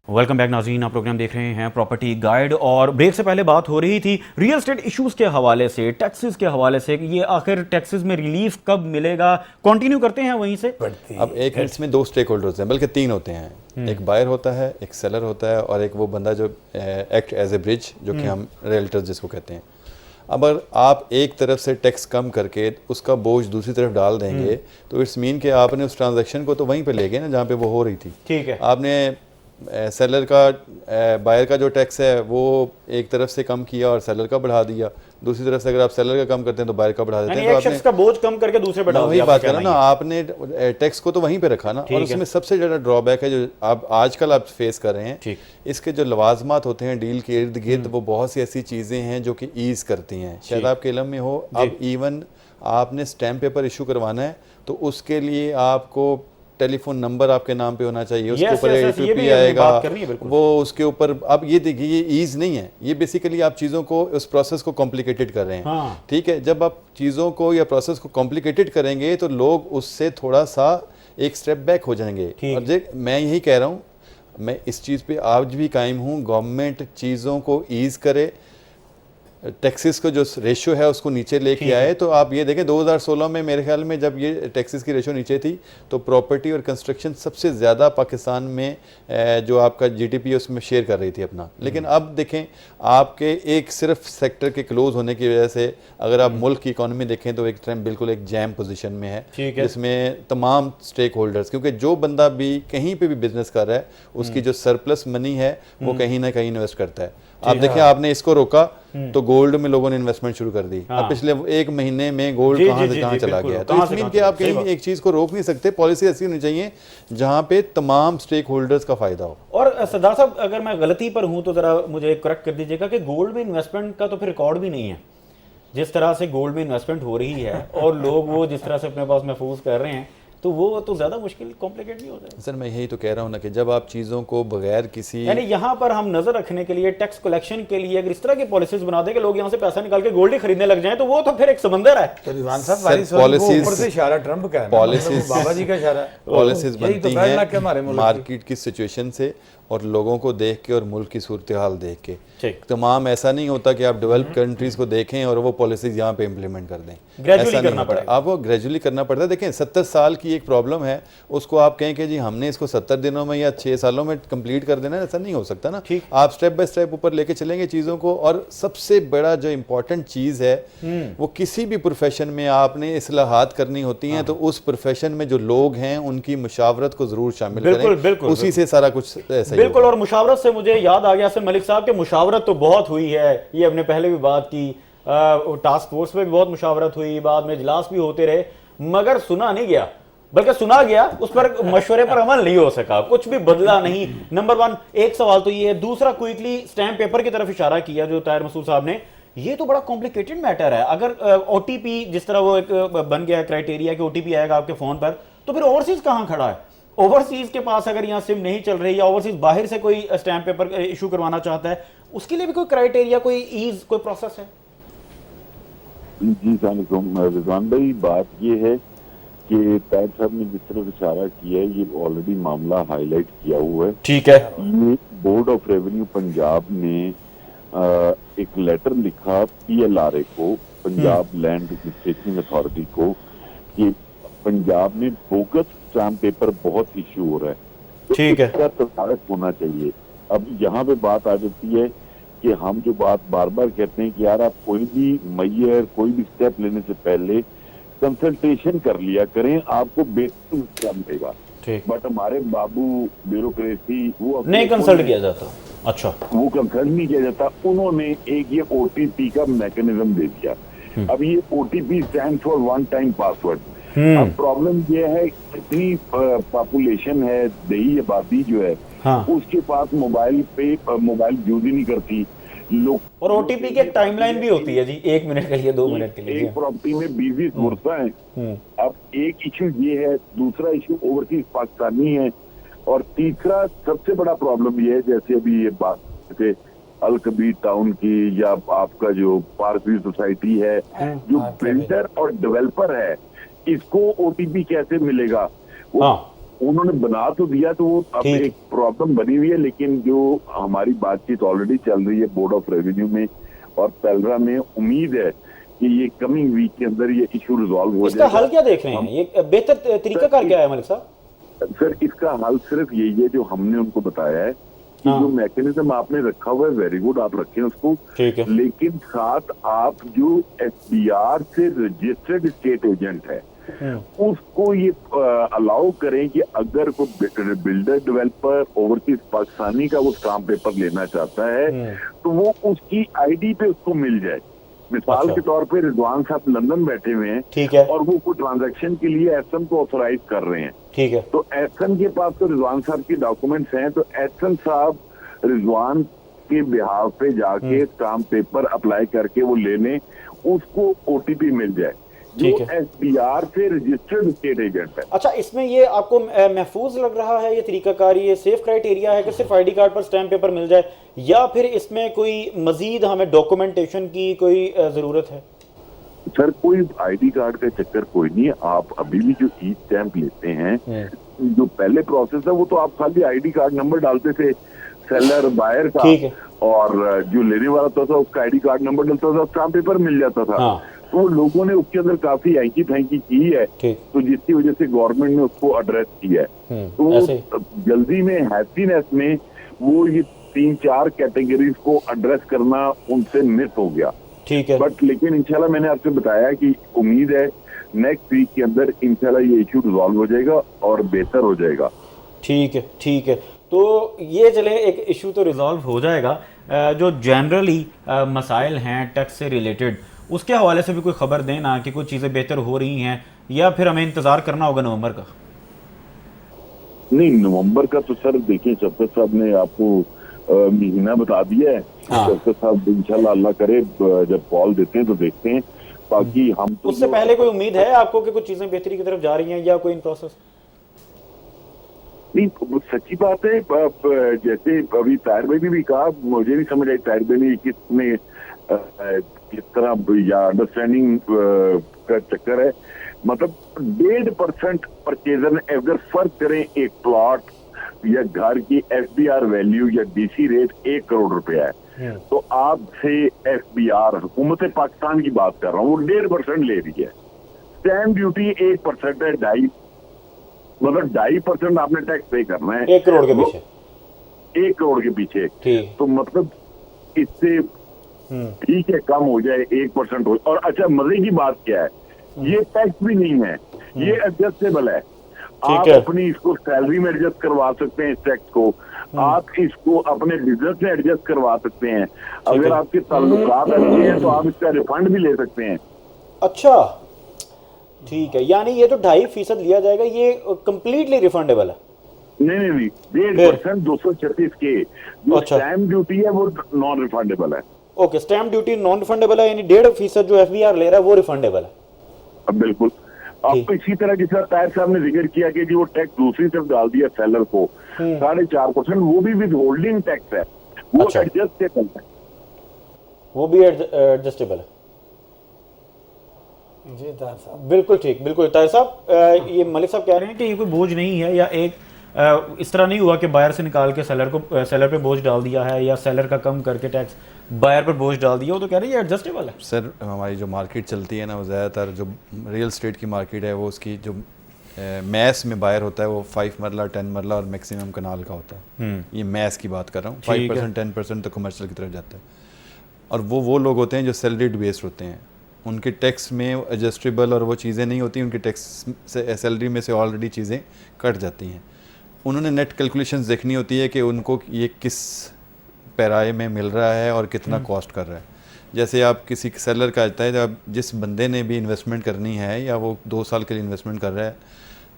वेलकम बैक नाज़रीन, आप प्रोग्राम देख रहे हैं प्रॉपर्टी गाइड। और ब्रेक से पहले बात हो रही थी रियल एस्टेट इश्यूज के हवाले से, टैक्सेस के हवाले से, कि ये आखिर टैक्सेस में रिलीफ कब मिलेगा। कंटिन्यू करते हैं वहीं से। अब एक इसमें दो स्टेक होल्डर्स हैं, बल्कि तीन होते हैं। एक बायर होता है, एक सेलर होता है, और एक वो बंदा जो एक्ट एज ए ब्रिज, जो कि हम रियल्टर्स जिसको कहते हैं। अगर आप एक तरफ से टैक्स कम करके उसका बोझ दूसरी तरफ डाल देंगे तो इट्स मीन कि आपने उस ट्रांजैक्शन को तो वहीं पे ले गए ना जहाँ पे वो हो रही थी। ठीक है, आपने सेलर का बायर का जो टैक्स है वो एक तरफ से कम किया और सेलर का बढ़ा दिया, दूसरी तरफ से अगर आप सेलर का कम करते हैं तो बायर का बढ़ा देते हैं। एक शख्स का बोझ कम करके दूसरे पे डाल वही दिया। बात करा ना, आपने टैक्स को तो वहीं पे रखा ना। और उसमें सबसे ज़्यादा ड्रॉबैक है जो आप आजकल आप फेस कर रहे हैं, इसके जो लवाजमात होते हैं डील के इर्द गिर्द, वो बहुत सी ऐसी चीज़ें हैं जो कि ईज़ करती हैं। शायद आपके इल्म में हो, अब इवन आपने स्टैम्प पेपर इशू करवाना है तो उसके लिए आपको टेलीफोन नंबर आपके नाम पे होना चाहिए, उसके ऊपर ATP आएगा, वो उसके ऊपर। अब ये देखिए, ये ईज नहीं है, ये बेसिकली आप चीज़ों को, उस प्रोसेस को कॉम्प्लिकेटेड कर रहे हैं। ठीक है, जब आप चीज़ों को या प्रोसेस को कॉम्प्लिकेटेड करेंगे तो लोग उससे थोड़ा सा एक स्टेप बैक हो जाएंगे। और मैं यही कह रहा हूँ, मैं इस चीज़ पे आज भी कायम हूँ, गवर्नमेंट चीज़ों को ईज करे, टैक्सेस को जो रेशियो है उसको नीचे लेके आए। तो आप ये देखें 2016 में मेरे ख्याल में जब ये टैक्सेस की रेशियो नीचे थी तो प्रॉपर्टी और कंस्ट्रक्शन सबसे ज़्यादा पाकिस्तान में जो आपका GDP उसमें शेयर कर रही थी अपना। लेकिन अब देखें, आपके एक सिर्फ सेक्टर के क्लोज होने की वजह से अगर आप मुल्क की इकोनॉमी देखें तो एक टाइम बिल्कुल एक जैम पोजीशन में है, जिसमें तमाम स्टेक होल्डर्स, क्योंकि जो बंदा भी कहीं पे भी बिजनेस कर रहा है उसकी जो सरप्लस मनी है वो कहीं ना कहीं इन्वेस्ट करता है। आप देखें, आपने इसको रोका तो गोल्ड में लोगों ने इन्वेस्टमेंट शुरू कर दी। अब पिछले एक महीने में गोल्ड कहां से कहां चला गया। तो इसलिए कि आप कहीं एक चीज को रोक नहीं सकते, पॉलिसी ऐसी होनी चाहिए जहां पे तमाम स्टेक होल्डर्स का फायदा हो। और सरदार साहब, अगर मैं गलती पर हूं तो जरा मुझे करेक्ट कर दीजिएगा कि गोल्ड में इन्वेस्टमेंट का तो फिर रिकॉर्ड भी नहीं है। जिस तरह से गोल्ड में इन्वेस्टमेंट हो रही है और लोग वो जिस तरह से अपने पास महफूज कर रहे हैं, तो वो तो ज्यादा मुश्किल कॉम्प्लिकेट नहीं होता है। सर मैं यही तो कह रहा हूँ ना कि जब आप चीज़ों को बगैर किसी, यानी यहाँ पर हम नजर रखने के लिए, टैक्स कलेक्शन के लिए अगर इस तरह की पॉलिसीज बना दें कि लोग यहाँ से पैसा निकाल के गोल्ड ही खरीदने लग जाएं, तो वो तो फिर एक समंदर है। तो रिजवान साहब, पॉलिसीज ऊपर से इशारा ट्रम्प का है, पॉलिसीज बाबा जी का इशारा है। पॉलिसीज यही तो बनती फैसला क्या हमारे हैं मुल्क मार्केट की सिचुएशन से और लोगों को देख के और मुल्क की सूरत हाल देख के। तमाम ऐसा नहीं होता कि आप डेवलप कंट्रीज को देखें और वो पॉलिसीज यहाँ पे इम्प्लीमेंट कर दें, ऐसा नहीं होता। आप वो ग्रेजुअली करना पड़ता है। देखें 70 साल की एक प्रॉब्लम है, उसको आप कहें कि जी हमने इसको 70 दिनों में या 6 सालों में कंप्लीट कर देना, ऐसा नहीं हो सकता ना। आप स्टेप बाय स्टेप ऊपर लेके चलेंगे चीज़ों को। और सबसे बड़ा जो इम्पोर्टेंट चीज़ है वो किसी भी प्रोफेशन में आपने इस्लाहात करनी होती हैं तो उस प्रोफेशन में जो लोग हैं उनकी मुशावरत को जरूर शामिल करें, उसी से सारा कुछ ऐसा। बिल्कुल, और मुशावरत से मुझे याद आ गया सर मलिक साहब के, मुशावरत तो बहुत हुई है, ये हमने पहले भी बात की, टास्क फोर्स में भी बहुत मुशावरत हुई, बाद में इजलास भी होते रहे, मगर सुना नहीं गया, बल्कि सुना गया उस पर मशवरे पर अमल नहीं हो सका, कुछ भी बदला नहीं। नंबर 1 एक सवाल तो ये है। दूसरा, क्विकली स्टैम्प पेपर की तरफ इशारा किया जो ताहिर मसूद साहब ने, ये तो बड़ा कॉम्प्लिकेटेड मैटर है। अगर OTP जिस तरह वो एक बन गया क्राइटेरिया कि OTP आएगा आपके फोन पर, तो फिर ओवरसीज कहाँ खड़ा है? ओवरसीज के पास अगर यहाँ सिम नहीं चल रही या ओवरसीज बाहर से कोई स्टैम्प पेपर इशू करवाना चाहता है, उसके लिए भी कोई क्राइटेरिया, कोई ईज, कोई प्रोसेस है? जी रिजवान भाई, बात ये है कि ताहिर साहब ने जिस तरह इशारा किया है, ये ऑलरेडी मामला हाईलाइट किया हुआ है। ठीक है। ये बोर्ड ऑफ रेवेन्यू पंजाब ने एक लेटर लिखा PLRA को, पंजाब लैंड रजिस्ट्रेशन अथॉरिटी को, कि पंजाब में बोगस स्टैम्प पेपर बहुत इशू हो रहा है, तो ठीक है, इसका तदारक होना चाहिए। अब यहाँ पे बात आ जाती है कि हम जो बात बार बार कहते हैं कि यार आप कोई भी मैयर, कोई भी स्टेप लेने से पहले कंसल्टेशन कर लिया करें, आपको बेहतर क्या मिलेगा। ठीक। बट हमारे बाबू ब्यूरोक्रेसी वो नहीं कंसल्ट किया जाता। अच्छा। वो कंसल्ट नहीं किया जाता। उन्होंने एक ये OTP का मैकेनिज्म दे दिया। अब ये OTP stand for one time password. अब प्रॉब्लम ये है, इतनी पॉपुलेशन है, दही आबादी जो है, हाँ। उसके पास मोबाइल यूज ही नहीं करती लोग। और OTP की एक टाइमलाइन भी होती है जी, 1 मिनट के लिए, 2 मिनट के लिए। एक प्रॉपर्टी में 20 सोर्स हैं। अब एक इशू ये है, दूसरा इशू ओवरसीज पाकिस्तानी है, और तीसरा सबसे बड़ा प्रॉब्लम ये है, जैसे अभी ये बात थे अल-कबीर टाउन की, या आपका जो पार्क व्यू सोसाइटी है, जो बिल्डर और डेवलपर है, इसको OTP कैसे मिलेगा? हाँ। उन्होंने बना तो दिया, तो वो अब ठीक। एक प्रॉब्लम बनी हुई है। लेकिन जो हमारी बातचीत ऑलरेडी चल रही है बोर्ड ऑफ रेवेन्यू में और पेल्रा में, उम्मीद है कि ये कमिंग वीक के अंदर ये इशू रिजॉल्व हो इसका जाएगा। हल क्या देख रहे हैं? ये बेहतर तरीकाकार क्या है मलिक साहब? सर, इसका हल सिर्फ यही है जो हमने उनको बताया है कि हाँ। जो मैकेनिज्म आपने रखा हुआ है, वेरी गुड, आप रखें उसको। ठीक है। लेकिन साथ आप जो SBR से रजिस्टर्ड स्टेट एजेंट है, उसको ये अलाउ करें कि अगर कोई बिल्डर डेवलपर ओवरसीज पाकिस्तानी का वो स्टाम्प पेपर लेना चाहता है, तो वो उसकी ID पे उसको मिल जाए। मिसाल अच्छा। के तौर पे रिजवान साहब लंदन बैठे हुए हैं, ठीक है। और वो कोई ट्रांजैक्शन के लिए SM को ऑथोराइज कर रहे हैं, ठीक है। तो SM के पास तो रिजवान साहब की डॉक्यूमेंट्स हैं, तो SM साहब रिजवान के बिहाव पे जाके स्टाम्प पेपर अप्लाई करके वो ले लें, उसको OTP मिल जाए, जो ठीक है। SBR से रजिस्टर्ड स्टेट एजेंट है। अच्छा, इसमें ये आपको महफूज लग रहा है ये तरीकाकार, ये सेफ क्राइटेरिया है कि सिर्फ ID कार्ड पर स्टैम्प पेपर मिल जाए, या फिर इसमें कोई मजीद हमें डॉक्यूमेंटेशन की कोई ज़रूरत है? सर, कोई ID कार्ड का चक्कर कोई नहीं है। आप अभी भी जो ई स्टैंप लेते हैं, जो पहले प्रोसेस है, वो तो आप खाली ID कार्ड नंबर डालते थे, सेलर बायर का, ठीक है। और जो लेने वाला था उसका ID कार्ड नंबर डालता था, स्टाम्प पेपर मिल जाता था। हाँ। तो लोगों ने उसके अंदर काफी हैंकी फैंकी की है, ठीक। तो जिसकी वजह से गवर्नमेंट ने उसको एड्रेस किया है। तो ऐसे ही। जल्दी में हैप्पीनेस में वो ये 3-4 कैटेगरीज को एड्रेस करना उनसे मिस हो गया। ठीक है। बट लेकिन इंशाल्लाह मैंने आपसे बताया कि उम्मीद है नेक्स्ट वीक के अंदर इंशाल्लाह ये इशू रिजॉल्व हो जाएगा और बेहतर हो जाएगा। ठीक है, ठीक है। तो ये चले, एक इशू तो रिजॉल्व हो जाएगा। जो जनरली मसाइल हैं टैक्स से रिलेटेड, उसके हवाले से भी कोई खबर दें ना कि कुछ चीज़ें बेहतर हो रही हैं, या फिर हमें इंतज़ार करना होगा नवंबर का? नहीं, नवंबर का तो सर देखिए, शफकत साहब ने आपको महीना बता दिया है। हाँ। शफकत साहब इंशाल्लाह अल्लाह करे जब कॉल देते हैं तो देखते हैं, बाकी हम तो उससे पहले कोई उम्मीद है आपको कि कुछ चीज़ें बेहतरी की तरफ जा रही हैं, या कोई इन प्रोसेस? नहीं, सच्ची बात है। जैसे अभी ताहिर भाई ने भी कहा, मुझे नहीं समझ आई ताहिर भाई ने किस तरह या अंडरस्टैंडिंग का चक्कर है। मतलब 1.5% परचेजर अगर फर्क करें एक प्लॉट या घर की SBR वैल्यू या DC रेट 1 करोड़ रुपया है, तो आपसे SBR हुकूमत पाकिस्तान की बात कर रहा हूँ, वो 1.5% ले रही है। स्टैम्प ड्यूटी 1% है, 2.5, मतलब 2.5% आपने टैक्स पे करना है 1 करोड़ के पीछे। 1 करोड़ के पीछे। ठीक। तो मतलब इससे ठीक है कम हो जाए, 1% हो। और अच्छा, मजे की बात क्या है, ये टैक्स भी नहीं है, ये एडजस्टेबल है। आप है। अपनी इसको सैलरी में एडजस्ट करवा सकते हैं, इस टैक्स को आप इसको अपने बिजनेस में एडजस्ट करवा सकते हैं। अगर आपके ताल्लुकात अच्छे हैं तो आप इसका रिफंड भी ले सकते हैं। अच्छा, ठीक है। यानी ये जो 2.5% लिया जाएगा, ये कंप्लीटली रिफंडेबल है? नहीं, 1.5% 236 के जो अच्छा। स्टैम्प ड्यूटी है वो नॉन रिफंडेबल है। Okay, stamp duty non refundable है, यानी 1.5% जो FBR ले रहा है वो रिफंडेबल है? अब बिल्कुल। अब इसी तरह जिस तरह ताहिर साहब ने जिक्र किया कि जो टैक्स दूसरी तरफ डाल दिया सेलर को 4.5%, वो भी विद होल्डिंग टैक्स है, वो अच्छा। एडजस्टेबल है, वो भी एडजस्टेबल है। जी ताहिर साहब, बिल्कुल ठीक, बिल्कुल। ताहिर साहब, ये मलिक साहब कह रहे हैं कि ये कोई बोझ नहीं है, या एक इस तरह नहीं हुआ कि बायर से निकाल के सेलर पे बोझ डाल दिया है, या सेलर का कम करके टैक्स बायर पर बोझ डाल दिया, वो तो कह रहे हैं ये एडजस्टेबल है। सर, हमारी जो मार्केट चलती है ना, वो ज़्यादातर जो रियल स्टेट की मार्केट है, वो उसकी जो मैस में बायर होता है वो 5 मरला 10 मरला और मैक्सिमम कनाल का होता है। ये मैस की बात कर रहा हूँ। 5% 10% तो कमर्शियल की तरफ जाता है, और वो लोग होते हैं जो सैलरीड बेस्ड होते हैं। उनके टैक्स में एडजस्टेबल और वो चीज़ें नहीं होती, उनके टैक्स से सैलरी में से ऑलरेडी चीज़ें कट जाती हैं। उन्होंने नेट कैलकुलेशंस देखनी होती है कि उनको ये किस पैराए में मिल रहा है और कितना कॉस्ट कर रहा है। जैसे आप किसी सेलर का आता है, जब जिस बंदे ने भी इन्वेस्टमेंट करनी है या वो 2 साल के लिए इन्वेस्टमेंट कर रहा है,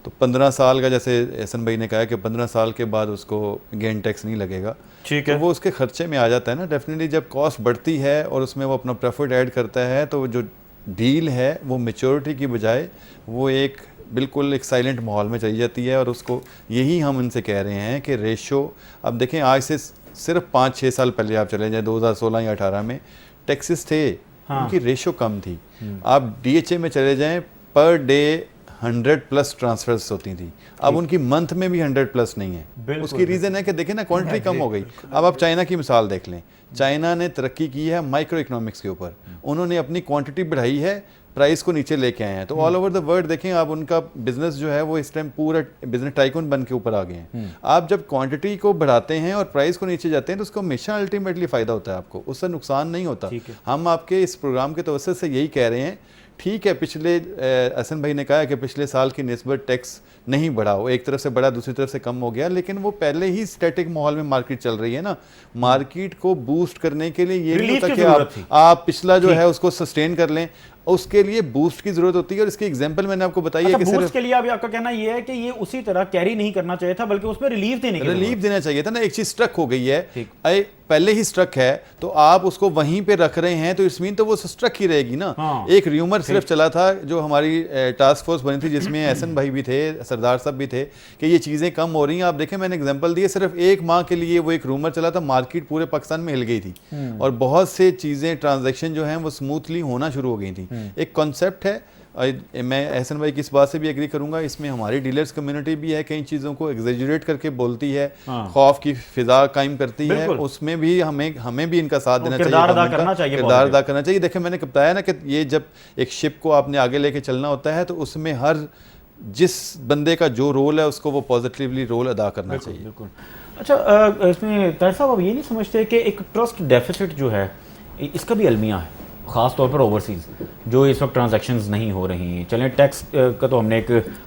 तो 15 साल का, जैसे एहसन भाई ने कहा कि 15 साल के बाद उसको गेन टैक्स नहीं लगेगा, ठीक तो है। वो उसके खर्चे में आ जाता है ना। डेफिनेटली जब कॉस्ट बढ़ती है और उसमें वो अपना प्रॉफिट ऐड करता है, तो जो डील है वो मैच्योरिटी की बजाय वो एक बिल्कुल एक साइलेंट माहौल में चली जाती है। और उसको यही हम इनसे कह रहे हैं कि रेशो, अब देखें आज से सिर्फ 5-6 साल पहले आप चले जाएं, 2016 या 18 में टैक्सेस थे, उनकी रेशो कम थी। आप DHA में चले जाएं, पर डे 100+ ट्रांसफर्स होती थी, अब उनकी मंथ में भी 100+ नहीं है। उसकी रीज़न है कि देखें ना, क्वांटिटी कम हो गई। अब आप चाइना की मिसाल देख लें, चाइना ने तरक्की की है माइक्रो इकोनॉमिक्स के ऊपर, उन्होंने अपनी क्वांटिटी बढ़ाई है, प्राइस को नीचे लेके आए हैं। तो ऑल ओवर द वर्ल्ड देखें आप, उनका बिजनेस जो है वो इस टाइम पूरा बिजनेस टाइकून बन के ऊपर आ गए हैं। आप जब क्वांटिटी को बढ़ाते हैं और प्राइस को नीचे जाते हैं, तो उसको हमेशा अल्टीमेटली फ़ायदा होता है आपको, उससे नुकसान नहीं होता। हम आपके इस प्रोग्राम के तवज्जुह से यही कह रहे हैं, ठीक है, पिछले हसन भाई ने कहा है कि पिछले साल की निस्बत टैक्स नहीं बढ़ा, वो एक तरफ से बढ़ा दूसरी तरफ से कम हो गया, लेकिन वो पहले ही स्टैटिक माहौल में मार्केट चल रही है ना। मार्केट को बूस्ट करने के लिए ये नहीं होता कि आप पिछला जो है उसको सस्टेन कर लें, उसके लिए बूस्ट की जरूरत होती है। और इसकी एग्जांपल मैंने आपको बताई है कि बूस्ट के लिए अभी आपका कहना ये है कि ये उसी तरह कैरी नहीं करना चाहिए था, बल्कि उसमें रिलीफ देना चाहिए था ना। एक चीज स्ट्रक हो गई है, पहले ही स्ट्रक है, तो आप उसको वहीं पे रख रहे हैं, तो इट्स मीन तो वो स्ट्रक ही रहेगी ना। एक र्यूमर सिर्फ चला था, जो हमारी टास्क फोर्स बनी थी जिसमें एहसन भाई भी थे, सरदार साहब भी थे, कि ये चीज़ें कम हो रही हैं। आप देखें, मैंने एग्जांपल दिए, सिर्फ 1 माह के लिए वो एक रूमर चला था, मार्केट पूरे पाकिस्तान में हिल गई थी और बहुत से चीज़ें ट्रांजैक्शन जो हैं वो स्मूथली होना शुरू हो गई थी। एक कॉन्सेप्ट है, मैं एहसन भाई की इस बात से भी एग्री करूंगा, इसमें हमारी डीलर्स कम्युनिटी भी है, कई चीज़ों को एग्जेजरेट करके बोलती है, खौफ की फिजा कायम करती है, उसमें भी हमें भी इनका साथ देना चाहिए, किरदार अदा करना चाहिए। देखिए, मैंने बताया ना कि ये जब एक शिप को आपने आगे लेके चलना होता है, तो उसमें हर जिस बंदे का जो रोल है उसको वो पॉजिटिवली रोल अदा करना चाहिए। बिल्कुल। अच्छा, इसमें ताहिर साहब, आप ये नहीं समझते कि एक ट्रस्ट डेफिसिट जो है, इसका भी अलमिया है, ख़ास तौर पर ओवरसीज़ जो इस वक्त ट्रांजैक्शंस नहीं हो रही। चलें, टैक्स का तो हमने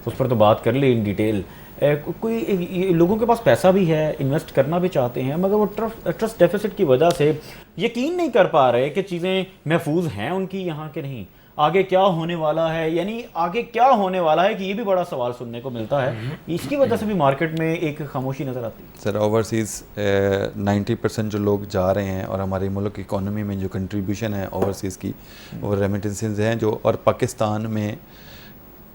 उस पर तो बात कर ली इन डिटेल। कोई लोगों के पास पैसा भी है, इन्वेस्ट करना भी चाहते हैं, मगर वो ट्रस्ट डेफिसिट की वजह से यकीन नहीं कर पा रहे कि चीज़ें महफूज हैं उनकी यहाँ के नहीं। आगे क्या होने वाला है, यानी आगे क्या होने वाला है, कि ये भी बड़ा सवाल सुनने को मिलता है। इसकी वजह से भी मार्केट में एक खामोशी नज़र आती है। सर, ओवरसीज़ 90% जो लोग जा रहे हैं और हमारे मुल्क की इकॉनमी में जो कंट्रीब्यूशन है ओवरसीज़ की, वो रेमिटेंसेस हैं जो, और पाकिस्तान में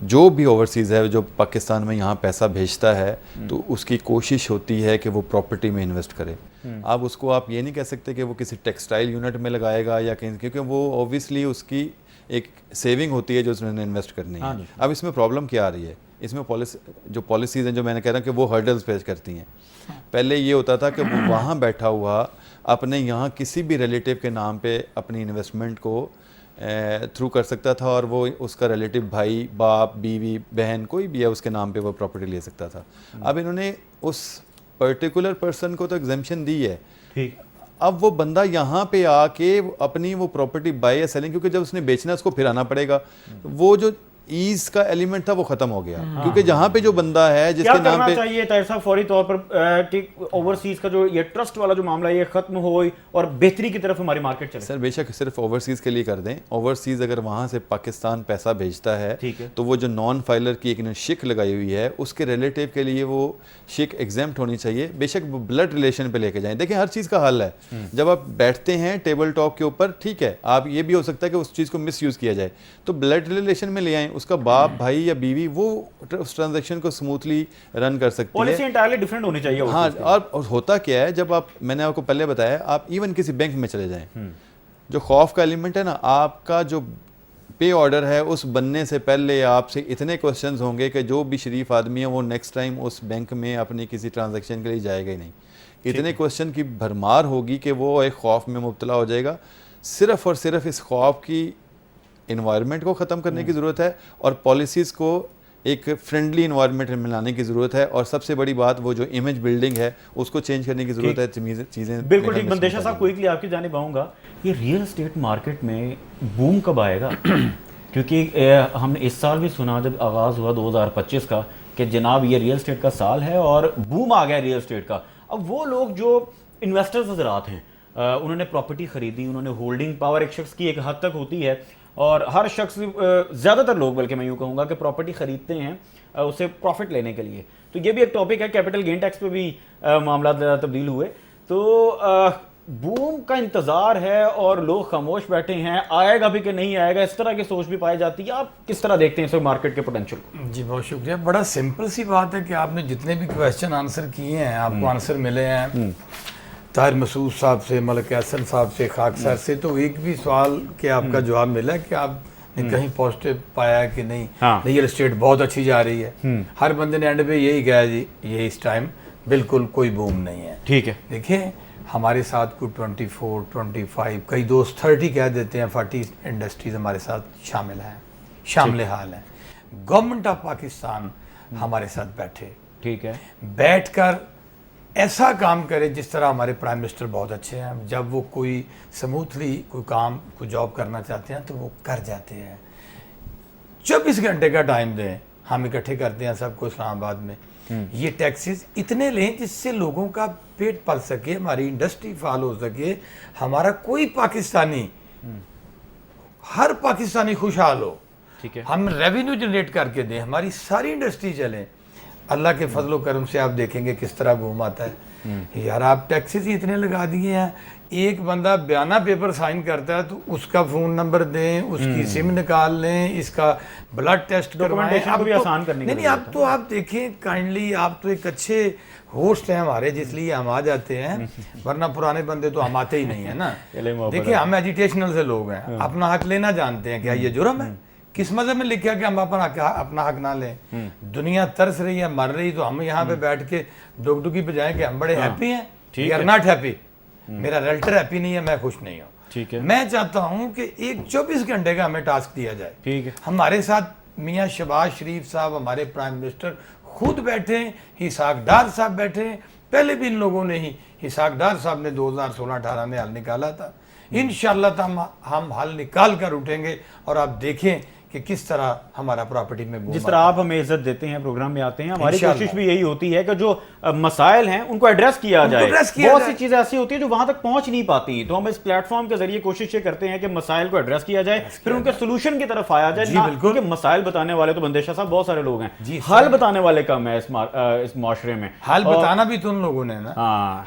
जो भी ओवरसीज़ है जो पाकिस्तान में यहाँ पैसा भेजता है, तो उसकी कोशिश होती है कि वो प्रॉपर्टी में इन्वेस्ट करे। अब उसको आप ये नहीं कह सकते कि वो किसी टेक्सटाइल यूनिट में लगाएगा या कहीं, क्योंकि वो ऑब्वियसली उसकी एक सेविंग होती है जो उसने इन्वेस्ट करनी है। अब इसमें प्रॉब्लम क्या आ रही है, इसमें पॉलिसीज़ हैं जो मैंने कह रहा हूँ कि वो हर्डल्स फेस करती हैं। पहले ये होता था कि वो वहाँ बैठा हुआ अपने यहाँ किसी भी रिलेटिव के नाम पे अपनी इन्वेस्टमेंट को थ्रू कर सकता था, और वो उसका रिलेटिव भाई, बाप, बीवी, बहन, कोई भी है उसके नाम पे वो प्रॉपर्टी ले सकता था। अब इन्होंने उस पर्टिकुलर पर्सन को तो एग्जेम्पशन दी है, ठीक। अब वो बंदा यहाँ पे आके अपनी वो प्रॉपर्टी बाय या सेलिंग, क्योंकि जब उसने बेचना उसको फिर आना पड़ेगा, वो जो ईज का एलिमेंट था वो खत्म हो गया। क्योंकि जहाँ पे जो बंदा है जिसके नाम पे चाहिए ताहिर साहब फौरी तौर पर कि ओवरसीज का जो ये ट्रस्ट वाला जो मामला है ये खत्म हो और बेहतरी की तरफ हमारी मार्केट चले। सर, बेशक सिर्फ ओवरसीज के लिए कर दें। ओवरसीज अगर वहाँ से पाकिस्तान पैसा भेजता है तो वो जो नॉन फाइलर की एक शिक लगाई हुई है उसके रिलेटिव के लिए वो शिक एग्जेम्प्ट होनी चाहिए। बेशक ब्लड रिलेशन पे लेके जाएं। देखिए, हर चीज़ का हल है। जब आप बैठते हैं टेबल टॉक के ऊपर, ठीक है, आप ये भी हो सकता है कि उस चीज़ को मिस यूज़ किया जाए, तो ब्लड रिलेशन में ले आएं। उसका बाप, भाई या बीवी वो उस ट्रांजैक्शन को स्मूथली रन कर सकती है। पॉलिसी एंटायरली डिफरेंट होनी चाहिए। हाँ, और होता क्या है, जब आप, मैंने आपको पहले बताया, आप इवन किसी बैंक में चले जाएं, जो खौफ का एलिमेंट है ना, आपका जो पे ऑर्डर है उस बनने से पहले आपसे इतने क्वेश्चंस होंगे कि जो भी शरीफ आदमी है वो नेक्स्ट टाइम उस बैंक में अपनी किसी ट्रांजैक्शन के लिए जाएगा ही नहीं। इतने क्वेश्चन की भरमार होगी कि वो एक खौफ में मुब्तला हो जाएगा। सिर्फ और सिर्फ इस खौफ की इन्वायरमेंट को ख़त्म करने की ज़रूरत है और पॉलिसीज़ को एक फ्रेंडली इन्वायरमेंट मिलाने की ज़रूरत है, और सबसे बड़ी बात वो जो इमेज बिल्डिंग है उसको चेंज करने की ज़रूरत है। चीज़ें बिल्कुल ठीक। मंदेशा साहब, क्विकली आपकी जानिब आऊँगा, ये रियल एस्टेट मार्केट में बूम कब आएगा? क्योंकि हमने इस साल भी सुना जब आगाज़ हुआ 2025 का कि जनाब ये रियल एस्टेट का साल है और बूम आ गया रियल एस्टेट का। अब वो लोग जो इन्वेस्टर्स हजरात हैं, उन्होंने प्रॉपर्टी ख़रीदी, उन्होंने होल्डिंग पावर एक शख्स की एक हद तक होती है, और हर शख्स, ज़्यादातर लोग बल्कि मैं यूँ कहूँगा कि प्रॉपर्टी ख़रीदते हैं उससे प्रॉफिट लेने के लिए। तो ये भी एक टॉपिक है, कैपिटल गेन टैक्स पे भी मामला तब्दील हुए। तो बूम का इंतज़ार है और लोग खामोश बैठे हैं, आएगा भी कि नहीं आएगा, इस तरह की सोच भी पाई जाती है। आप किस तरह देखते हैं इस मार्केट के पोटेंशियल को? जी बहुत शुक्रिया। बड़ा सिंपल सी बात है कि आपने जितने भी क्वेश्चन आंसर किए हैं, आपको आंसर मिले हैं ताहिर मसूद साहब से, मलिक एहसन साहब से, खाक सर से, तो एक भी सवाल के आपका जवाब मिला कि आपने कहीं पॉजिटिव पाया है कि नहीं। रियल एस्टेट बहुत अच्छी जा रही है। हर बंदे ने एंड पे यही कहा जी ये इस टाइम बिल्कुल कोई बूम नहीं है। ठीक है, देखिए हमारे साथ कोई 24, 25, कई दोस्त 30 कह देते हैं, 40 इंडस्ट्रीज हमारे साथ शामिल हाल हैं। गवर्नमेंट ऑफ पाकिस्तान हमारे साथ बैठे, ठीक है, बैठकर ऐसा काम करे जिस तरह हमारे प्राइम मिनिस्टर बहुत अच्छे हैं। जब वो कोई स्मूथली कोई काम कोई जॉब करना चाहते हैं तो वो कर जाते हैं। 24 घंटे का टाइम दें, हम इकट्ठे करते हैं सबको इस्लामाबाद में। ये टैक्सेस इतने लें जिससे लोगों का पेट पल सके, हमारी इंडस्ट्री फाल हो सके, हमारा कोई पाकिस्तानी, हर पाकिस्तानी खुशहाल हो। ठीक है, हम रेवेन्यू जनरेट करके दें, हमारी सारी इंडस्ट्री चले। अल्लाह के फजलो करम से आप देखेंगे किस तरह बूम आता है। यार आप टैक्सेस ही इतने लगा दिए हैं, एक बंदा बयाना पेपर साइन करता है तो उसका फ़ोन नंबर दें, उसकी सिम निकाल लें, इसका ब्लड टेस्ट करवाएं। को भी आसान करने की नहीं, अब तो आप देखें काइंडली, आप तो एक अच्छे होस्ट हैं हमारे, जिसलिए हम आ जाते हैं, वरना पुराने बंदे तो हम आते ही नहीं है ना। देखिए हम एजुटेशनल से लोग हैं, अपना हक लेना जानते हैं। क्या ये जुर्म है? किस मज़हब में लिखा कि हम अपना हक ना लें? दुनिया तरस रही है, मर रही, तो हम यहाँ पे बैठ के डुगडुगी बजाएं कि हम बड़े हैप्पी हैं। We are not happy. मेरा रेल्टर हैप्पी नहीं है, मैं खुश नहीं हूँ। ठीक है, मैं चाहता हूँ कि एक 24 घंटे का हमें टास्क दिया जाए। ठीक है, हमारे साथ मियाँ शहबाज शरीफ साहब, हमारे प्राइम मिनिस्टर खुद बैठे, हिसाक डार साहब बैठे। पहले भी इन लोगों ने ही, हिसाक डार साहब ने 2016-18 में हल निकाला था। इंशाअल्लाह हम हल निकाल कर उठेंगे और आप देखें कि किस तरह हमारा प्रॉपर्टी में जिस तरह आप हमें इज्जत देते हैं, प्रोग्राम में आते हैं, हमारी कोशिश भी यही होती है कि जो मसाइल हैं उनको एड्रेस किया जाए। बहुत सी चीजें ऐसी होती है जो वहां तक पहुंच नहीं पाती, तो हम इस प्लेटफॉर्म के जरिए कोशिश ये करते हैं कि मसाइल को एड्रेस किया जाए, फिर उनके सोल्यूशन की तरफ आया जाए। क्योंकि मसाइल बताने वाले तो बंदेशा साहब बहुत सारे लोग हैं, हल बताने वाले कम है इस माशरे में। हल बताना भी तो उन लोगों ने ना,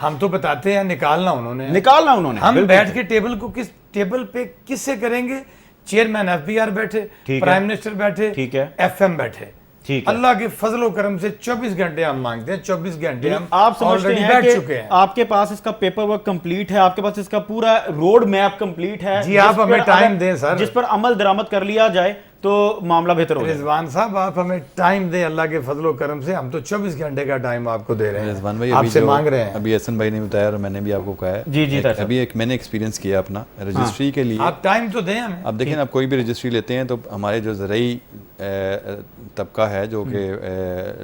हम तो बताते हैं, निकालना उन्होंने। हम बैठ के टेबल को किस टेबल पे किससे करेंगे? चेयरमैन एफबीआर बैठे, प्राइम मिनिस्टर बैठे, ठीक है, एफएम बैठे। ठीक है, अल्लाह के फजलो करम से 24 घंटे हम मांगते हैं। 24 घंटे हम आप समझते हैं बैठ चुके हैं। आपके पास इसका पेपर वर्क कंप्लीट है, आपके पास इसका पूरा रोड मैप कंप्लीट है। जी आप हमें टाइम दें सर, जिस पर अमल दरामद कर लिया जाए तो मामला बेहतर होगा। रिजवान साहब आप हमें टाइम दें, अल्लाह के फजलो करम से हम तो 24 घंटे का टाइम आपको दे रहे हैं। रिजवान भाई आपसे मांग रहे हैं। अभी एहसन भाई ने बताया और मैंने भी आपको कहा है। जी अभी एक मैंने एक्सपीरियंस किया अपना रजिस्ट्री के लिए। आप टाइम तो दें हमें। अब देखें, आप कोई भी रजिस्ट्री लेते हैं तो हमारे जो ज़रई तबका है जो कि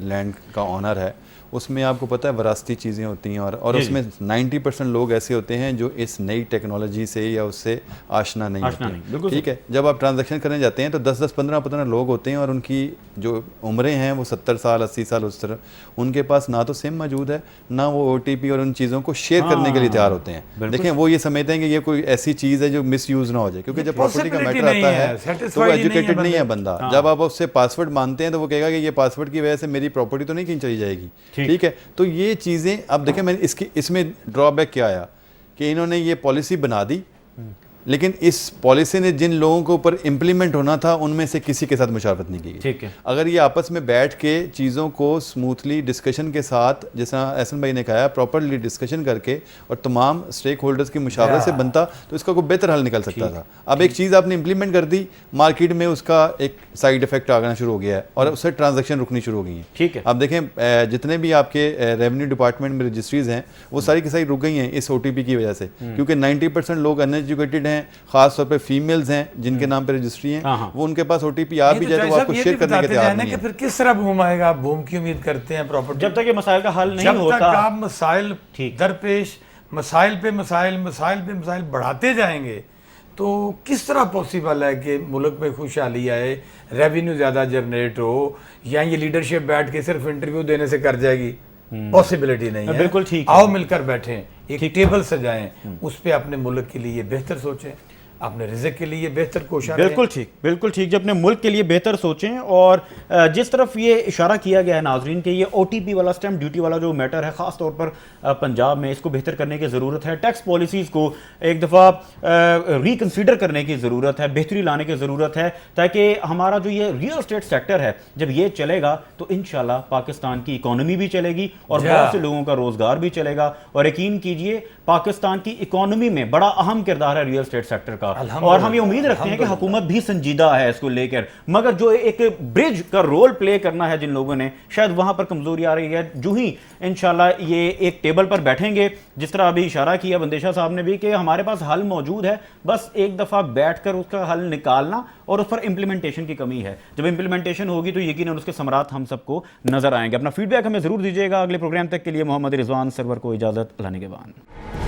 लैंड का ऑनर है, उसमें आपको पता है वरासती चीज़ें होती हैं, और उसमें 90% लोग ऐसे होते हैं जो इस नई टेक्नोलॉजी से या उससे आशना नहीं होते। ठीक है, जब आप ट्रांजैक्शन करने जाते हैं तो 10-10, 15-15 लोग होते हैं और उनकी जो उम्रें हैं वो 70 साल 80 साल उस तरह, उनके पास ना तो सिम मौजूद है, ना वो OTP और उन चीज़ों को शेयर करने के लिए तैयार होते हैं। देखें, वो ये समझते हैं कि ये कोई ऐसी चीज़ है जो मिस यूज़ ना हो जाए, क्योंकि जब प्रॉपर्टी का मैटर आता है तो वो एजुकेटेड नहीं है बंदा। जब आप उससे पासवर्ड मांगते हैं तो वो कहेगा कि ये पासवर्ड की वजह से मेरी प्रॉपर्टी तो नहीं कहीं चली जाएगी। ठीक है, तो ये चीज़ें अब देखें, मैंने इसमें ड्रॉबैक क्या आया कि इन्होंने ये पॉलिसी बना दी, लेकिन इस पॉलिसी ने जिन लोगों के ऊपर इम्प्लीमेंट होना था उनमें से किसी के साथ मुशावरत नहीं की। ठीक है, अगर ये आपस में बैठ के चीज़ों को स्मूथली डिस्कशन के साथ, जैसा एहसन भाई ने कहा, प्रॉपरली डिस्कशन करके और तमाम स्टेक होल्डर्स की मुशावरत से बनता तो इसका कोई बेहतर हल निकल सकता था। अब एक चीज़ आपने इम्प्लीमेंट कर दी, मार्केट में उसका एक साइड इफेक्ट आना शुरू हो गया है और उससे ट्रांजेक्शन रुकनी शुरू हो गई हैं। ठीक है, आप देखें जितने भी आपके रेवेन्यू डिपार्टमेंट में रजिस्ट्रीज हैं वो सारी की सारी रुक गई हैं इस OTP की वजह से, क्योंकि 90% लोग अनएजुकेटेड हैं, हैं, खास तौर पे फीमेल्स हैं जिनके नाम पे रजिस्ट्री हाँ, है, हाँ। वो उनके पास OTP आ भी जाए तो वो आपको शेयर करने के तैयार नहीं कि है। फिर किस तरह बूम आएगा, आप बूम की उम्मीद करते हैं प्रॉपर्टी? जब तक ये मसाइल का हल नहीं जब होता, तक आप मसाइल ठीक। दरपेश, मसाइल पे मसाइल, मसाइल पे मसाइल बढ़ाते जाएंगे, तो किस तरह पॉसिबल है कि मुल्क में खुशहाली आए, रेवेन्यू ज़्यादा जनरेट हो, या ये लीडरशिप बैठ के सिर्फ इंटरव्यू देने से कर जाएगी? पॉसिबिलिटी नहीं है। बिल्कुल ठीक है। आओ मिलकर बैठें, एक टेबल सजाएं, उस पे अपने मुल्क के लिए बेहतर सोचें, अपने रिज़्क़ के लिए बेहतर कोशिश बिल्कुल ठीक, बिल्कुल ठीक। जब अपने मुल्क के लिए बेहतर सोचें, और जिस तरफ ये इशारा किया गया है नाजरीन के, ये OTP वाला, स्टैम्प ड्यूटी वाला जो मैटर है, ख़ास तौर पर पंजाब में, इसको बेहतर करने की ज़रूरत है। टैक्स पॉलिसीज़ को एक दफ़ा रिकन्सिडर करने की ज़रूरत है, बेहतरी लाने की ज़रूरत है, ताकि हमारा जो ये रियल स्टेट सेक्टर है, जब ये चलेगा तो इंशाल्लाह पाकिस्तान की इकॉनमी भी चलेगी और बहुत से लोगों का रोज़गार भी चलेगा। और यकीन कीजिए, पाकिस्तान की इकॉनमी में बड़ा अहम किरदार है रियल स्टेट सेक्टर का, और हम ये उम्मीद रखते हैं कि हुकूमत भी संजीदा है इसको लेकर। मगर जो एक ब्रिज का रोल प्ले करना है जिन लोगों ने, शायद वहां पर कमजोरी आ रही है। जो ही इंशाल्लाह ये एक टेबल पर बैठेंगे, जिस तरह अभी इशारा किया बंदेशा साहब ने भी कि हमारे पास हल मौजूद है, बस एक दफा बैठकर उसका हल निकालना, और उस पर इंप्लीमेंटेशन की कमी है। जब इंप्लीमेंटेशन होगी तो यकीनन उसके समरात हम सबको नजर आएंगे। अपना फीडबैक हमें जरूर दीजिएगा। अगले प्रोग्राम तक के लिए मोहम्मद रिजवान सरवर को इजाजत, अल्लाह निगहबान।